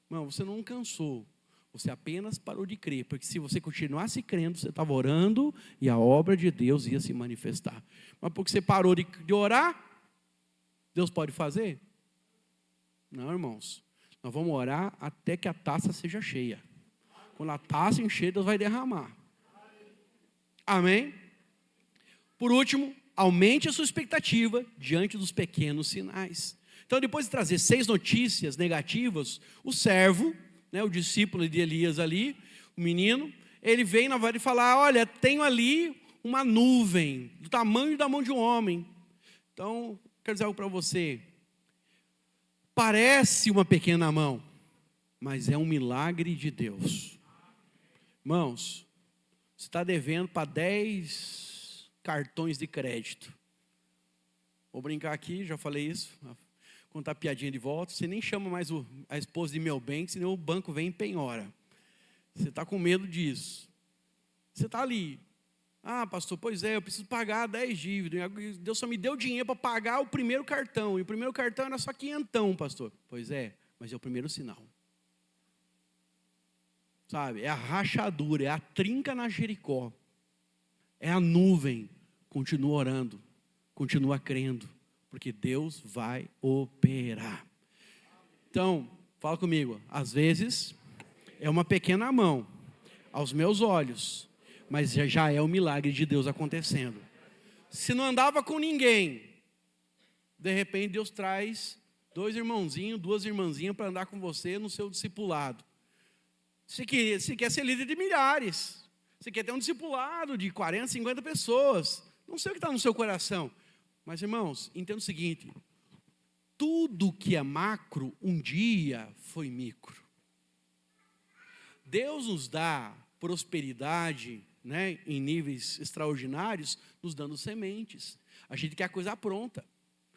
Não, você não cansou. Você apenas parou de crer, porque se você continuasse crendo, você estava orando e a obra de Deus ia se manifestar. Mas porque você parou de orar, Deus pode fazer? Não, irmãos. Nós vamos orar até que a taça seja cheia. Quando a taça encher, Deus vai derramar. Amém? Por último, aumente a sua expectativa diante dos pequenos sinais. Então, depois de trazer 6 notícias negativas, o servo, o discípulo de Elias ali, o menino, ele vem na verdade falar: olha, tenho ali uma nuvem do tamanho da mão de um homem. Então, quero dizer algo para você. Parece uma pequena mão, mas é um milagre de Deus. Irmãos, você está devendo para 10 cartões de crédito. Vou brincar aqui, já falei isso, contar piadinha de volta. Você nem chama mais a esposa de meu bem, senão o banco vem e penhora. Você está com medo disso. Você está ali. Ah, pastor, pois é, eu preciso pagar 10 dívidas. Deus só me deu dinheiro para pagar o primeiro cartão. E o primeiro cartão era só 500, pastor. Pois é, mas é o primeiro sinal. Sabe, é a rachadura, é a trinca na Jericó. É a nuvem. Continua orando, continua crendo, porque Deus vai operar. Então, fala comigo, às vezes é uma pequena mão, aos meus olhos, mas já é o milagre de Deus acontecendo. Se não andava com ninguém, de repente Deus traz 2 irmãozinhos, 2 irmãzinhas para andar com você no seu discipulado. Você quer ser líder de milhares, você quer ter um discipulado de 40, 50 pessoas, não sei o que está no seu coração, mas irmãos, entenda o seguinte, tudo que é macro, um dia foi micro. Deus nos dá prosperidade, né, em níveis extraordinários, nos dando sementes. A gente quer a coisa pronta,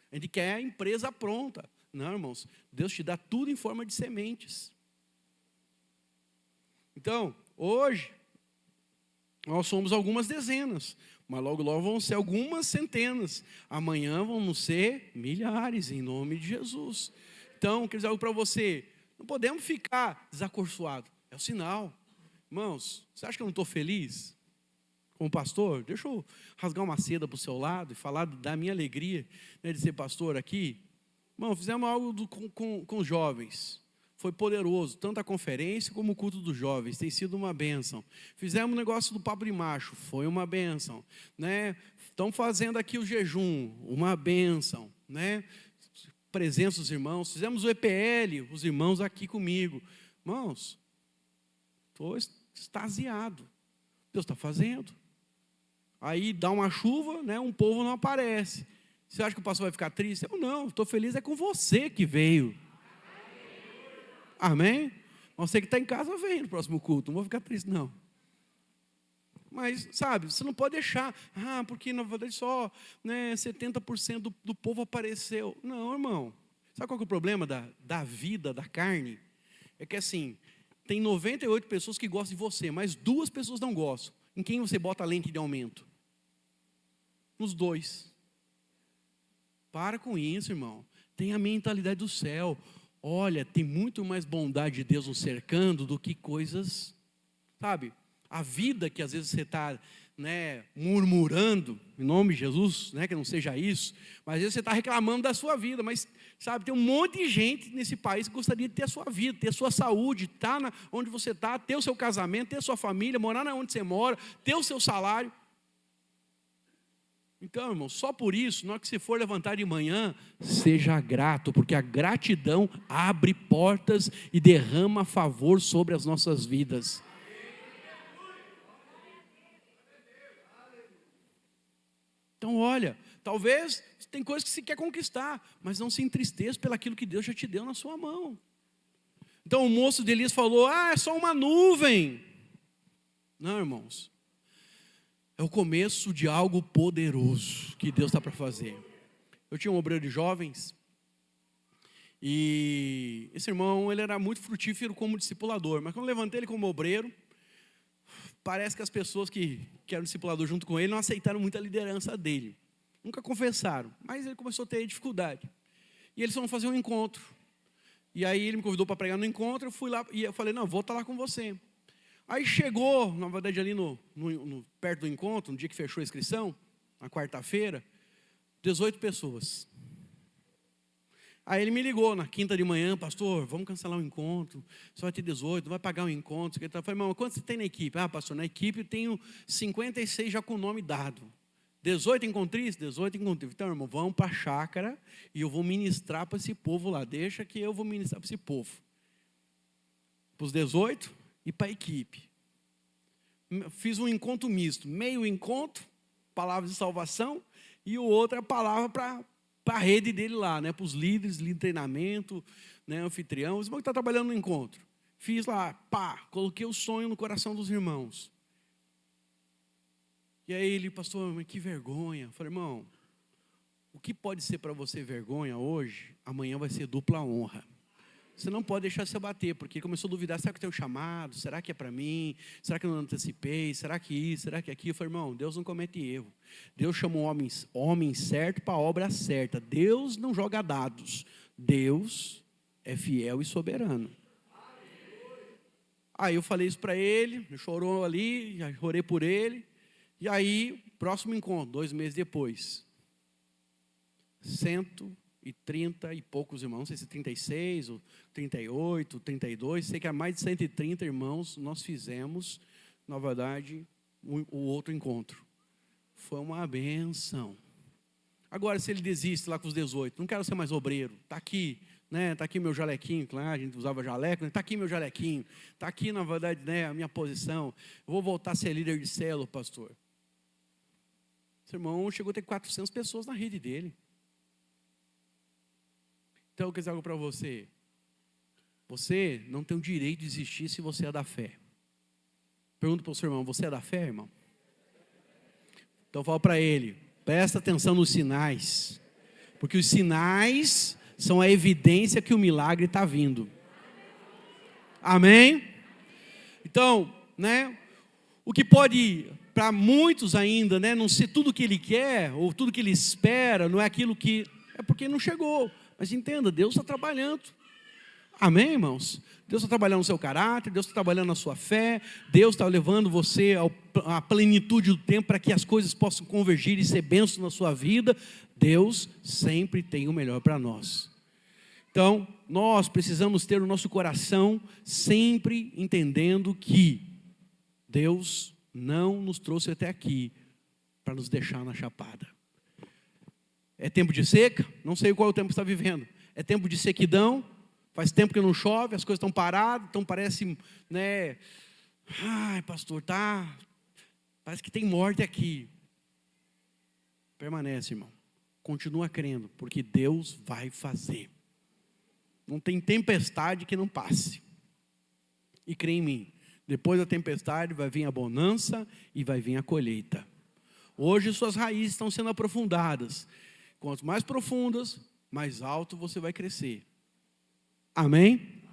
a gente quer a empresa pronta. Não, irmãos, Deus te dá tudo em forma de sementes. Então, hoje, nós somos algumas dezenas, mas logo vão ser algumas centenas. Amanhã vamos ser milhares, em nome de Jesus. Então, quero dizer algo para você, não podemos ficar desacorçoados, é o sinal. Irmãos, você acha que eu não estou feliz como pastor? Deixa eu rasgar uma seda para o seu lado e falar da minha alegria, né, de ser pastor aqui. Irmão, fizemos algo com os jovens. Foi poderoso, tanto a conferência como o culto dos jovens, tem sido uma bênção. Fizemos um negócio do Papo de Macho, foi uma bênção, né? Estão fazendo aqui o jejum, uma bênção, né? Presença dos irmãos, fizemos o EPL, os irmãos aqui comigo. Irmãos, estou extasiado, Deus está fazendo. Aí dá uma chuva, né? Um povo não aparece. Você acha que o pastor vai ficar triste? Eu não, estou feliz é com você que veio. Amém? Você que está em casa, vem no próximo culto, não vou ficar triste não. Mas, sabe, você não pode deixar, porque na verdade só, né, 70% do povo apareceu. Não, irmão, sabe qual que é o problema da vida, da carne? É que assim, tem 98 pessoas que gostam de você, mas 2 pessoas não gostam. Em quem você bota a lente de aumento? Nos 2. Para com isso, irmão. Tem a mentalidade do céu. Olha, tem muito mais bondade de Deus nos cercando do que coisas, sabe? A vida que às vezes você está, né, murmurando, em nome de Jesus, né, que não seja isso, mas às vezes você está reclamando da sua vida, mas, sabe, tem um monte de gente nesse país que gostaria de ter a sua vida, ter a sua saúde, estar onde você está, ter o seu casamento, ter a sua família, morar onde você mora, ter o seu salário. Então, irmão, só por isso, na hora que você for levantar de manhã, seja grato, porque a gratidão abre portas e derrama favor sobre as nossas vidas. Então, olha, talvez tem coisas que você quer conquistar, mas não se entristeça pelaquilo que Deus já te deu na sua mão. Então, o moço de Elias falou, é só uma nuvem. Não, irmãos. É o começo de algo poderoso que Deus está para fazer. Eu tinha um obreiro de jovens, e esse irmão, ele era muito frutífero como discipulador, mas quando eu levantei ele como obreiro, parece que as pessoas que eram discipulador junto com ele não aceitaram muito a liderança dele. Nunca confessaram, mas ele começou a ter dificuldade. E eles foram fazer um encontro. E aí ele me convidou para pregar no encontro, eu fui lá e eu falei, não, vou estar lá com você. Aí chegou, na verdade ali perto do encontro, no dia que fechou a inscrição, na quarta-feira, 18 pessoas. Aí ele me ligou na quinta de manhã, pastor, vamos cancelar o encontro, só vai ter 18, não vai pagar o encontro. Eu falei, irmão, quantos você tem na equipe? Pastor, na equipe eu tenho 56 já com o nome dado. 18 encontristas? 18 encontristas. Então, irmão, vamos para a chácara e eu vou ministrar para esse povo lá. Deixa que eu vou ministrar para esse povo. Para os 18 e para a equipe. Fiz um encontro misto. Meio encontro, palavras de salvação, e o outro é a palavra para a rede dele lá, né? Para os líderes, de treinamento, né? Anfitrião. Os irmãos que estão trabalhando no encontro. Fiz lá, coloquei o sonho no coração dos irmãos. E aí ele, pastor, mas que vergonha. Eu falei, irmão, o que pode ser para você vergonha hoje, amanhã vai ser dupla honra. Você não pode deixar se abater, porque começou a duvidar, será que eu tenho chamado? Será que é para mim? Será que eu não antecipei? Será que isso? Será que aquilo? Eu falei, irmão, Deus não comete erro. Deus chamou homem certo para a obra certa. Deus não joga dados. Deus é fiel e soberano. Aí eu falei isso para ele, ele chorou ali, já orei por ele. E aí, próximo encontro, 2 meses depois, 130 e poucos irmãos, não sei se 36, ou 38, 32, sei que há mais de 130 irmãos nós fizemos, na verdade, o outro encontro. Foi uma benção. Agora, se ele desiste lá com os 18, não quero ser mais obreiro, está aqui, né? Está aqui meu jalequinho, claro, a gente usava jaleco, está aqui meu jalequinho, está aqui, na verdade, né, a minha posição, eu vou voltar a ser líder de célula, pastor. Esse irmão chegou a ter 400 pessoas na rede dele. Então, eu quero dizer algo para você. Você não tem o direito de desistir se você é da fé. Pergunta para o seu irmão, você é da fé, irmão? Então, fala para ele, presta atenção nos sinais. Porque os sinais são a evidência que o milagre está vindo. Amém? Então, né, o que pode, para muitos ainda, né, não ser tudo que ele quer, ou tudo que ele espera, não é aquilo que, é porque não chegou. Mas entenda, Deus está trabalhando. Amém, irmãos? Deus está trabalhando no seu caráter, Deus está trabalhando na sua fé, Deus está levando você à plenitude do tempo para que as coisas possam convergir e ser bênção na sua vida. Deus sempre tem o melhor para nós. Então, nós precisamos ter o nosso coração sempre entendendo que Deus não nos trouxe até aqui para nos deixar na chapada. É tempo de seca? Não sei qual é o tempo que você está vivendo. É tempo de sequidão? Faz tempo que não chove, as coisas estão paradas, então parece, né? Ai, pastor, parece que tem morte aqui. Permanece, irmão. Continua crendo, porque Deus vai fazer. Não tem tempestade que não passe. E crê em mim. Depois da tempestade vai vir a bonança e vai vir a colheita. Hoje suas raízes estão sendo aprofundadas. Quanto mais profundas, mais alto você vai crescer. Amém?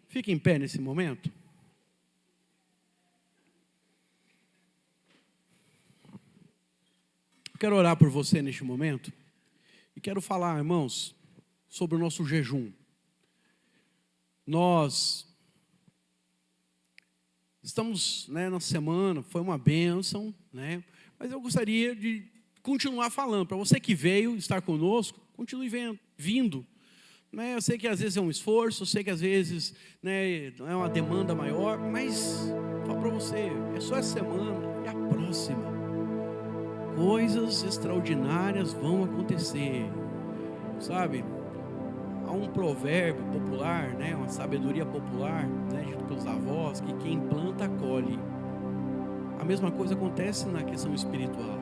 Fique em pé nesse momento. Quero orar por você neste momento. E quero falar, irmãos, sobre o nosso jejum. Nós estamos, né, na semana, foi uma bênção, né? Mas eu gostaria de continuar falando. Para você que veio estar conosco, continue vindo. Né, eu sei que às vezes é um esforço, eu sei que às vezes, né, é uma demanda maior, mas falo para você, é só essa semana e a próxima. Coisas extraordinárias vão acontecer, sabe? Há um provérbio popular, né, uma sabedoria popular, né, dito pelos avós, que quem planta, colhe. A mesma coisa acontece na questão espiritual.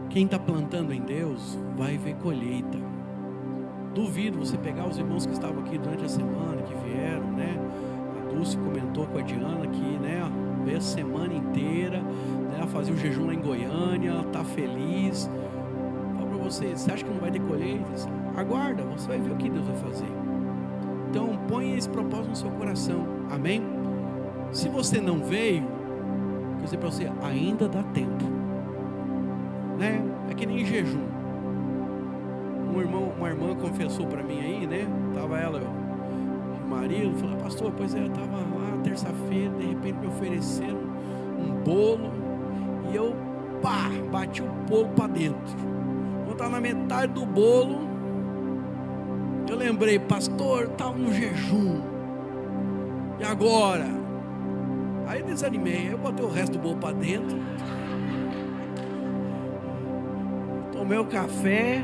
Quem está plantando em Deus vai ver colheita. Duvido você pegar os irmãos que estavam aqui durante a semana, que vieram, né? A Dulce comentou com a Diana que, né, veio a semana inteira, né, fazer o jejum lá em Goiânia, está feliz. Fala para você acha que não vai ter colheita? Aguarda, você vai ver o que Deus vai fazer. Então, põe esse propósito no seu coração, amém? Se você não veio, quer dizer para você, ainda dá tempo, né? É que nem jejum. Uma irmã confessou para mim aí, né? Estava ela e o marido, falou, pastor, pois é, eu estava lá terça-feira, de repente me ofereceram um bolo, e eu, bati o bolo para dentro. Quando estava na metade do bolo, eu lembrei, pastor, estava no jejum, e agora? Aí desanimei, eu botei o resto do bolo para dentro, tomei o café.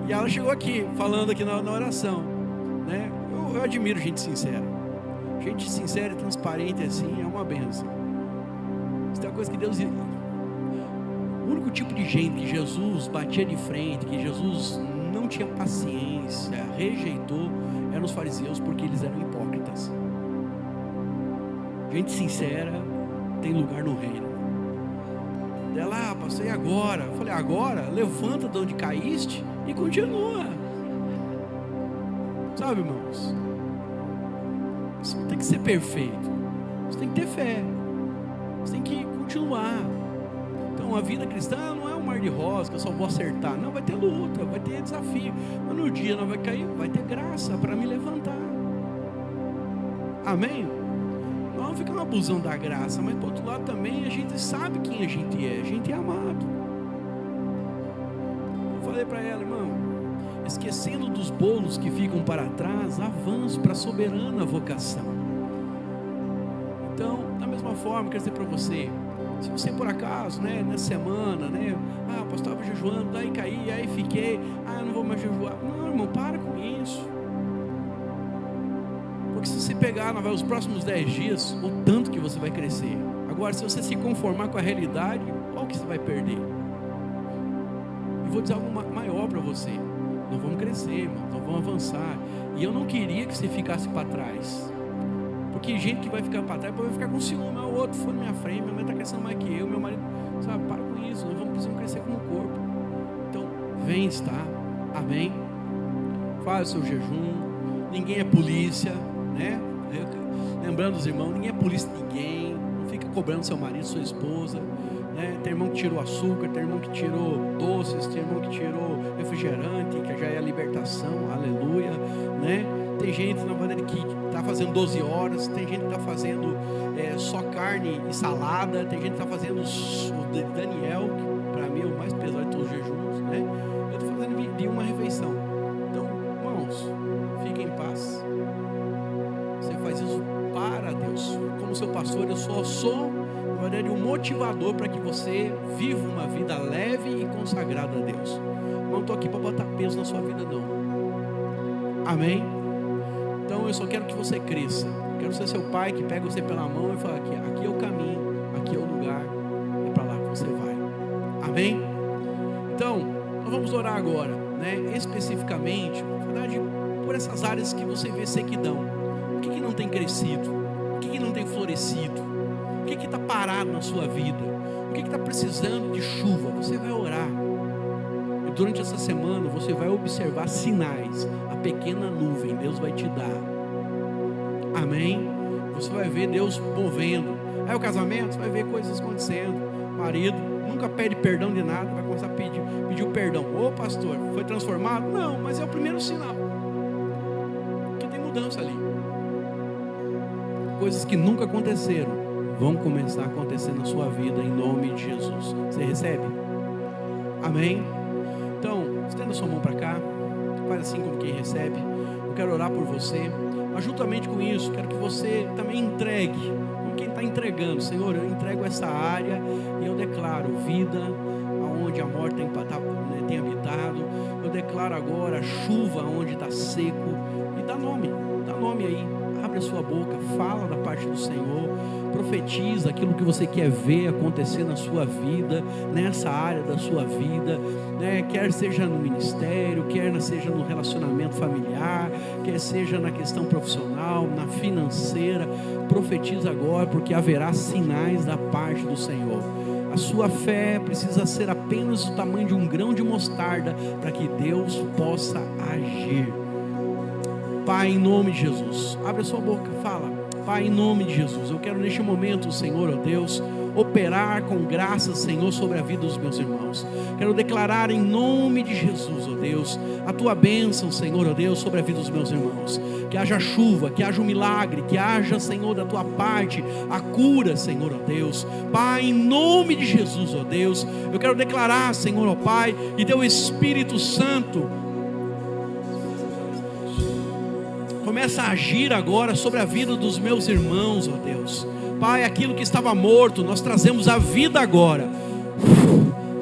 E ela chegou aqui, falando aqui na oração, né? Eu admiro gente sincera. Gente sincera e transparente assim, é uma benção. Isso é uma coisa que Deus... O único tipo de gente que Jesus batia de frente, que Jesus não tinha paciência, rejeitou, eram os fariseus, porque eles eram hipócritas. Gente sincera tem lugar no reino. Ela, pastor, e agora? Eu falei, agora? Levanta de onde caíste e continua. Sabe, irmãos? Você não tem que ser perfeito. Você tem que ter fé. Você tem que continuar. Então a vida cristã não é um mar de rosa que eu só vou acertar. Não, vai ter luta, vai ter desafio. Mas no dia não vai cair, vai ter graça para me levantar. Amém? Não fica uma abusão da graça, mas por outro lado também a gente sabe quem a gente é amado. Eu falei para ela, irmão, esquecendo dos bolos que ficam para trás, avanço para a soberana vocação. Então, da mesma forma, quero dizer para você, se você por acaso, nessa semana, pastor, estava jejuando, daí caí, aí fiquei, eu não vou mais jejuar. Não, irmão, para com isso. Porque se você pegar os próximos 10 dias, o tanto que você vai crescer. Agora, se você se conformar com a realidade, qual que você vai perder? E vou dizer algo maior para você. Nós vamos crescer, irmão, nós vamos avançar. E eu não queria que você ficasse para trás. Porque gente que vai ficar para trás, vai ficar com ciúme. O outro foi na minha frente, minha mãe está crescendo mais que eu, meu marido, sabe, para com isso, nós precisamos crescer como corpo. Então, vem estar, amém? Faz o seu jejum, ninguém é polícia, lembrando os irmãos, ninguém é polícia de ninguém, não fica cobrando seu marido, sua esposa, tem irmão que tirou açúcar, tem irmão que tirou doces, tem irmão que tirou refrigerante, que já é a libertação, aleluia, tem gente na verdade que está fazendo 12 horas, tem gente que está fazendo só carne e salada, tem gente que está fazendo o de Daniel, que para mim é o mais pesado de todos os jejuns, eu estou fazendo de uma refeição. Então, irmãos, fiquem em paz. Você faz isso para Deus. Como seu pastor, eu só sou, na verdade, um motivador para que você viva uma vida leve e consagrada a Deus. Não estou aqui para botar peso na sua vida, não. Amém? Então eu só quero que você cresça. Quero ser seu pai que pega você pela mão e fala aqui é o caminho, aqui é o lugar, é para lá que você vai. Amém? Então, nós vamos orar agora, especificamente, na verdade, por essas áreas que você vê sequidão. O que não tem crescido? O que não tem florescido? O que está parado na sua vida? O que está precisando de chuva? Você vai orar. E durante essa semana você vai observar sinais. A pequena nuvem Deus vai te dar. Amém? Você vai ver Deus movendo. Aí o casamento, você vai ver coisas acontecendo. O marido nunca pede perdão de nada, vai começar a pedir o perdão. Ô pastor, foi transformado? Não, mas é o primeiro sinal. Que tem mudança ali. Coisas que nunca aconteceram vão começar a acontecer na sua vida em nome de Jesus. Você recebe? Amém? Então, estenda sua mão para cá, faz assim como quem recebe. Eu quero orar por você, mas juntamente com isso, quero que você também entregue, como quem está entregando. Senhor, eu entrego essa área e eu declaro vida onde a morte tem habitado. Eu declaro agora chuva onde está seco. E dá nome aí. Abre a sua boca, fala da parte do Senhor, profetiza aquilo que você quer ver acontecer na sua vida, nessa área da sua vida, quer seja no ministério, quer seja no relacionamento familiar, quer seja na questão profissional, na financeira. Profetiza agora, porque haverá sinais da parte do Senhor. A sua fé precisa ser apenas o tamanho de um grão de mostarda, para que Deus possa agir. Pai, em nome de Jesus, abre a sua boca, fala. Pai, em nome de Jesus, eu quero neste momento, Senhor, ó Deus, operar com graça, Senhor, sobre a vida dos meus irmãos. Quero declarar em nome de Jesus, ó Deus, a tua bênção, Senhor, ó Deus, sobre a vida dos meus irmãos. Que haja chuva, que haja um milagre, que haja, Senhor, da tua parte, a cura, Senhor, ó Deus. Pai, em nome de Jesus, ó Deus, eu quero declarar, Senhor, ó Pai, que teu Espírito Santo começa a agir agora sobre a vida dos meus irmãos, ó Deus. Pai, aquilo que estava morto, nós trazemos a vida agora.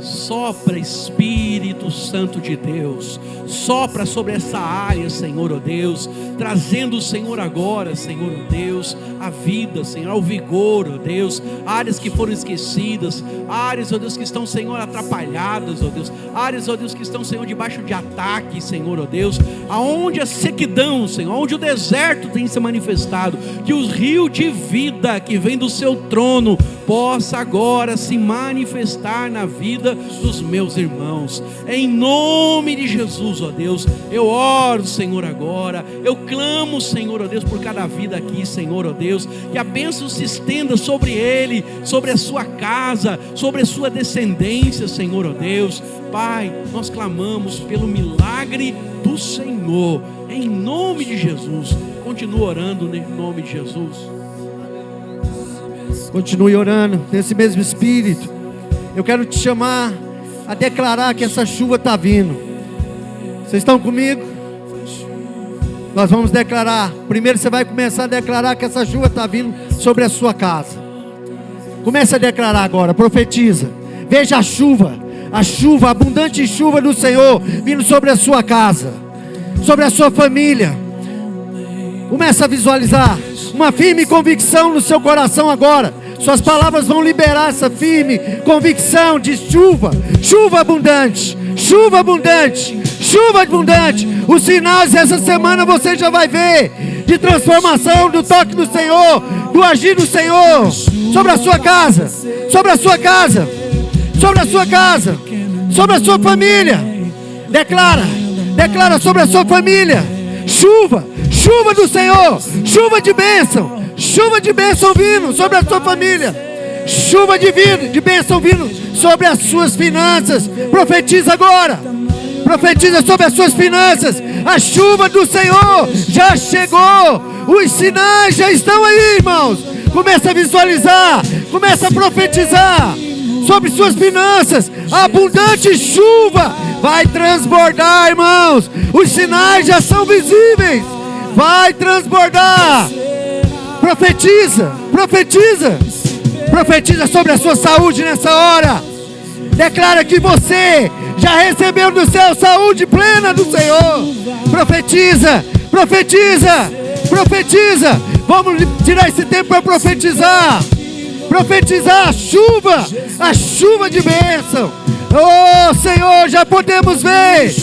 Sopra, Espírito Santo de Deus, sopra sobre essa área, Senhor, ó Deus, trazendo, Senhor, agora, Senhor, ó Deus, a vida, Senhor, ao vigor, ó Deus, áreas que foram esquecidas, áreas, ó Deus, que estão, Senhor, atrapalhadas, ó Deus, áreas, ó Deus, que estão, Senhor, debaixo de ataque, Senhor, ó Deus, aonde a sequidão, Senhor, onde o deserto tem se manifestado, que o rio de vida que vem do seu trono possa agora se manifestar na vida dos meus irmãos, em nome de Jesus, ó Deus. Eu oro, Senhor, agora, eu clamo, Senhor, ó Deus, por cada vida aqui, Senhor, ó Deus, que a bênção se estenda sobre ele, sobre a sua casa, sobre a sua descendência, Senhor, ó Deus. Pai, nós clamamos pelo milagre do Senhor, em nome de Jesus. Continua orando em nome de Jesus. Continue orando nesse mesmo espírito. Eu quero te chamar a declarar que essa chuva está vindo. Vocês estão comigo? Nós vamos declarar. Primeiro você vai começar a declarar que essa chuva está vindo sobre a sua casa. Comece a declarar agora, profetiza. Veja a chuva, a abundante chuva do Senhor vindo sobre a sua casa, sobre a sua família. Começa a visualizar uma firme convicção no seu coração agora. Suas palavras vão liberar essa firme convicção de chuva, chuva abundante, chuva abundante, chuva abundante. Os sinais essa semana você já vai ver, de transformação, do toque do Senhor, do agir do Senhor, sobre a sua casa, sobre a sua casa, sobre a sua casa, sobre a sua família. Declara sobre a sua família, chuva, chuva do Senhor, chuva de bênção vindo sobre a sua família, chuva de vida, de bênção vindo sobre as suas finanças. Profetiza agora, profetiza sobre as suas finanças. A chuva do Senhor já chegou, os sinais já estão aí, irmãos. Começa a visualizar, começa a profetizar sobre suas finanças. A abundante chuva vai transbordar, irmãos. Os sinais já são visíveis, vai transbordar. Profetiza, profetiza, profetiza sobre a sua saúde nessa hora. Declara que você já recebeu do céu saúde plena do Senhor. Profetiza, profetiza, profetiza. Vamos tirar esse tempo para profetizar. Profetizar a chuva de bênção. Oh Senhor, já podemos ver,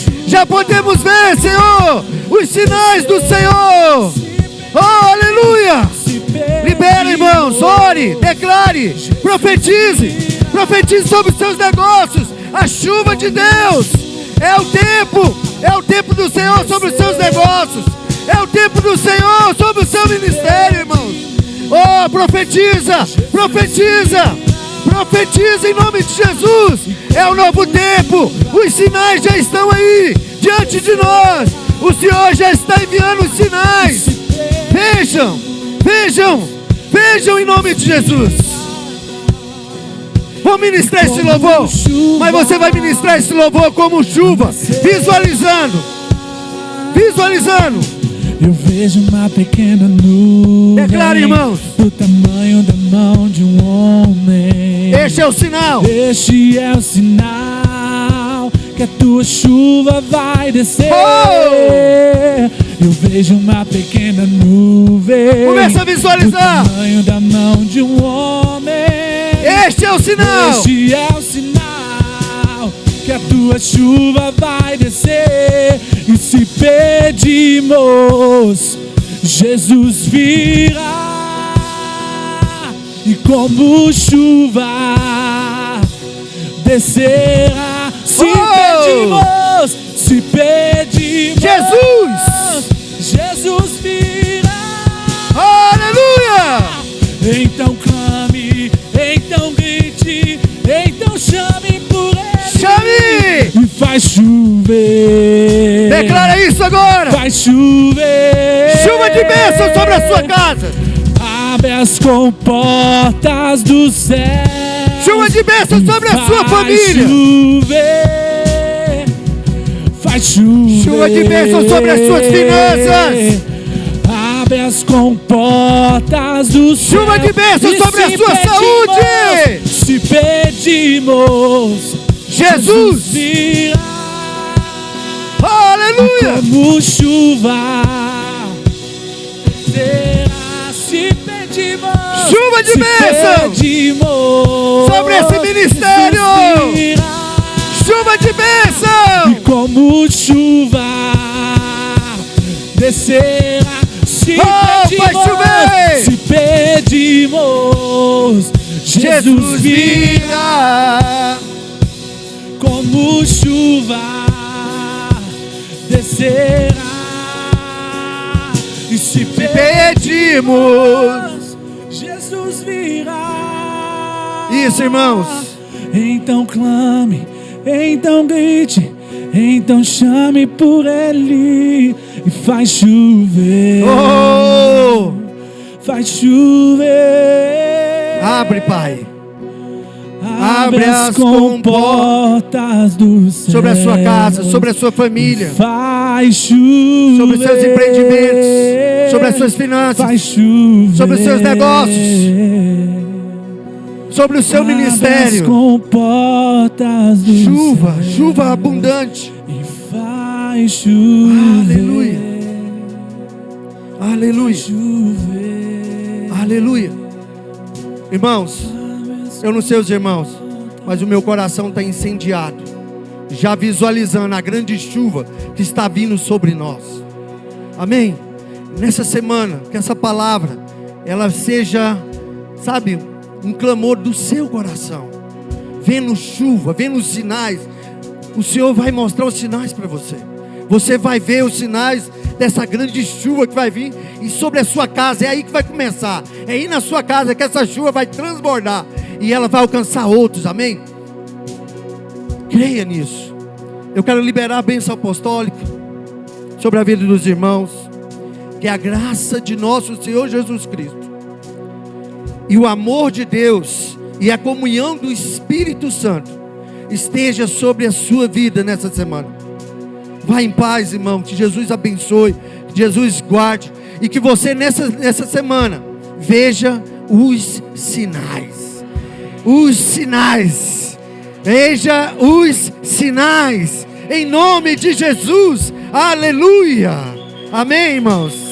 Senhor, os sinais do Senhor. Oh, aleluia. Libera, irmãos, ore, declare, profetize sobre os seus negócios. A chuva de Deus é o tempo do Senhor sobre os seus negócios, é o tempo do Senhor sobre o seu ministério, irmãos. Oh, profetiza em nome de Jesus. É um novo tempo, os sinais já estão aí diante de nós. O Senhor já está enviando os sinais. Vejam em nome de Jesus. Vou ministrar esse louvor, mas você vai ministrar esse louvor como chuva, visualizando. Eu vejo uma pequena nuvem. Declara, irmãos, do tamanho da mão de um homem. Este é o sinal. Este é o sinal que a tua chuva vai descer. Eu vejo uma pequena nuvem. Começa a visualizar. Do tamanho da mão de um homem. Este é o sinal. Este é o sinal que a tua chuva vai descer. E se pedimos, Jesus virá. E como chuva descerá. Se pedimos, Jesus virá. Aleluia! Então clame, então grite, então chame por ele. Chame! E faz chover. Declara isso agora. Faz chover. Chuva de bênção sobre a sua casa. Abre as comportas do céu. Chuva de bênção sobre a sua família. Faz chover. Chuva de bênção sobre as suas finanças. Abre as comportas do céu. Chuva de bênção sobre a sua saúde. Se pedimos, Jesus virá aleluia, como chuva. Será se pedimos, chuva de bênção sobre esse ministério, chuva de bênção, e como chuva descerá. Se pedimos, Jesus virá como chuva descerá. E se pedimos, Jesus virá. Isso, irmãos. Então clame, então grite, então chame por Ele e faz chover. Oh! Faz chover. Abre, Pai. Abre as comportas do céu sobre a sua casa, sobre a sua família, faz chover, sobre os seus empreendimentos, sobre as suas finanças, faz chover, sobre os seus negócios, sobre o seu ministério. As comportas do chuva, céu chuva abundante. E faz chover. Aleluia. Aleluia. Chover. Aleluia. Irmãos, eu não sei os irmãos, mas o meu coração está incendiado, já visualizando a grande chuva que está vindo sobre nós. Amém? Nessa semana, que essa palavra, ela seja, sabe, um clamor do seu coração. Vendo chuva, vendo os sinais, o Senhor vai mostrar os sinais para você. Você vai ver os sinais dessa grande chuva que vai vir e sobre a sua casa. É aí que vai começar. É aí na sua casa que essa chuva vai transbordar e ela vai alcançar outros. Amém? Creia nisso. Eu quero liberar a bênção apostólica sobre a vida dos irmãos. Que a graça de nosso Senhor Jesus Cristo e o amor de Deus e a comunhão do Espírito Santo esteja sobre a sua vida nessa semana. Vá em paz, irmão. Que Jesus abençoe, que Jesus guarde e que você nessa semana veja os sinais. Os sinais. Veja os sinais. Em nome de Jesus. Aleluia. Amém, irmãos.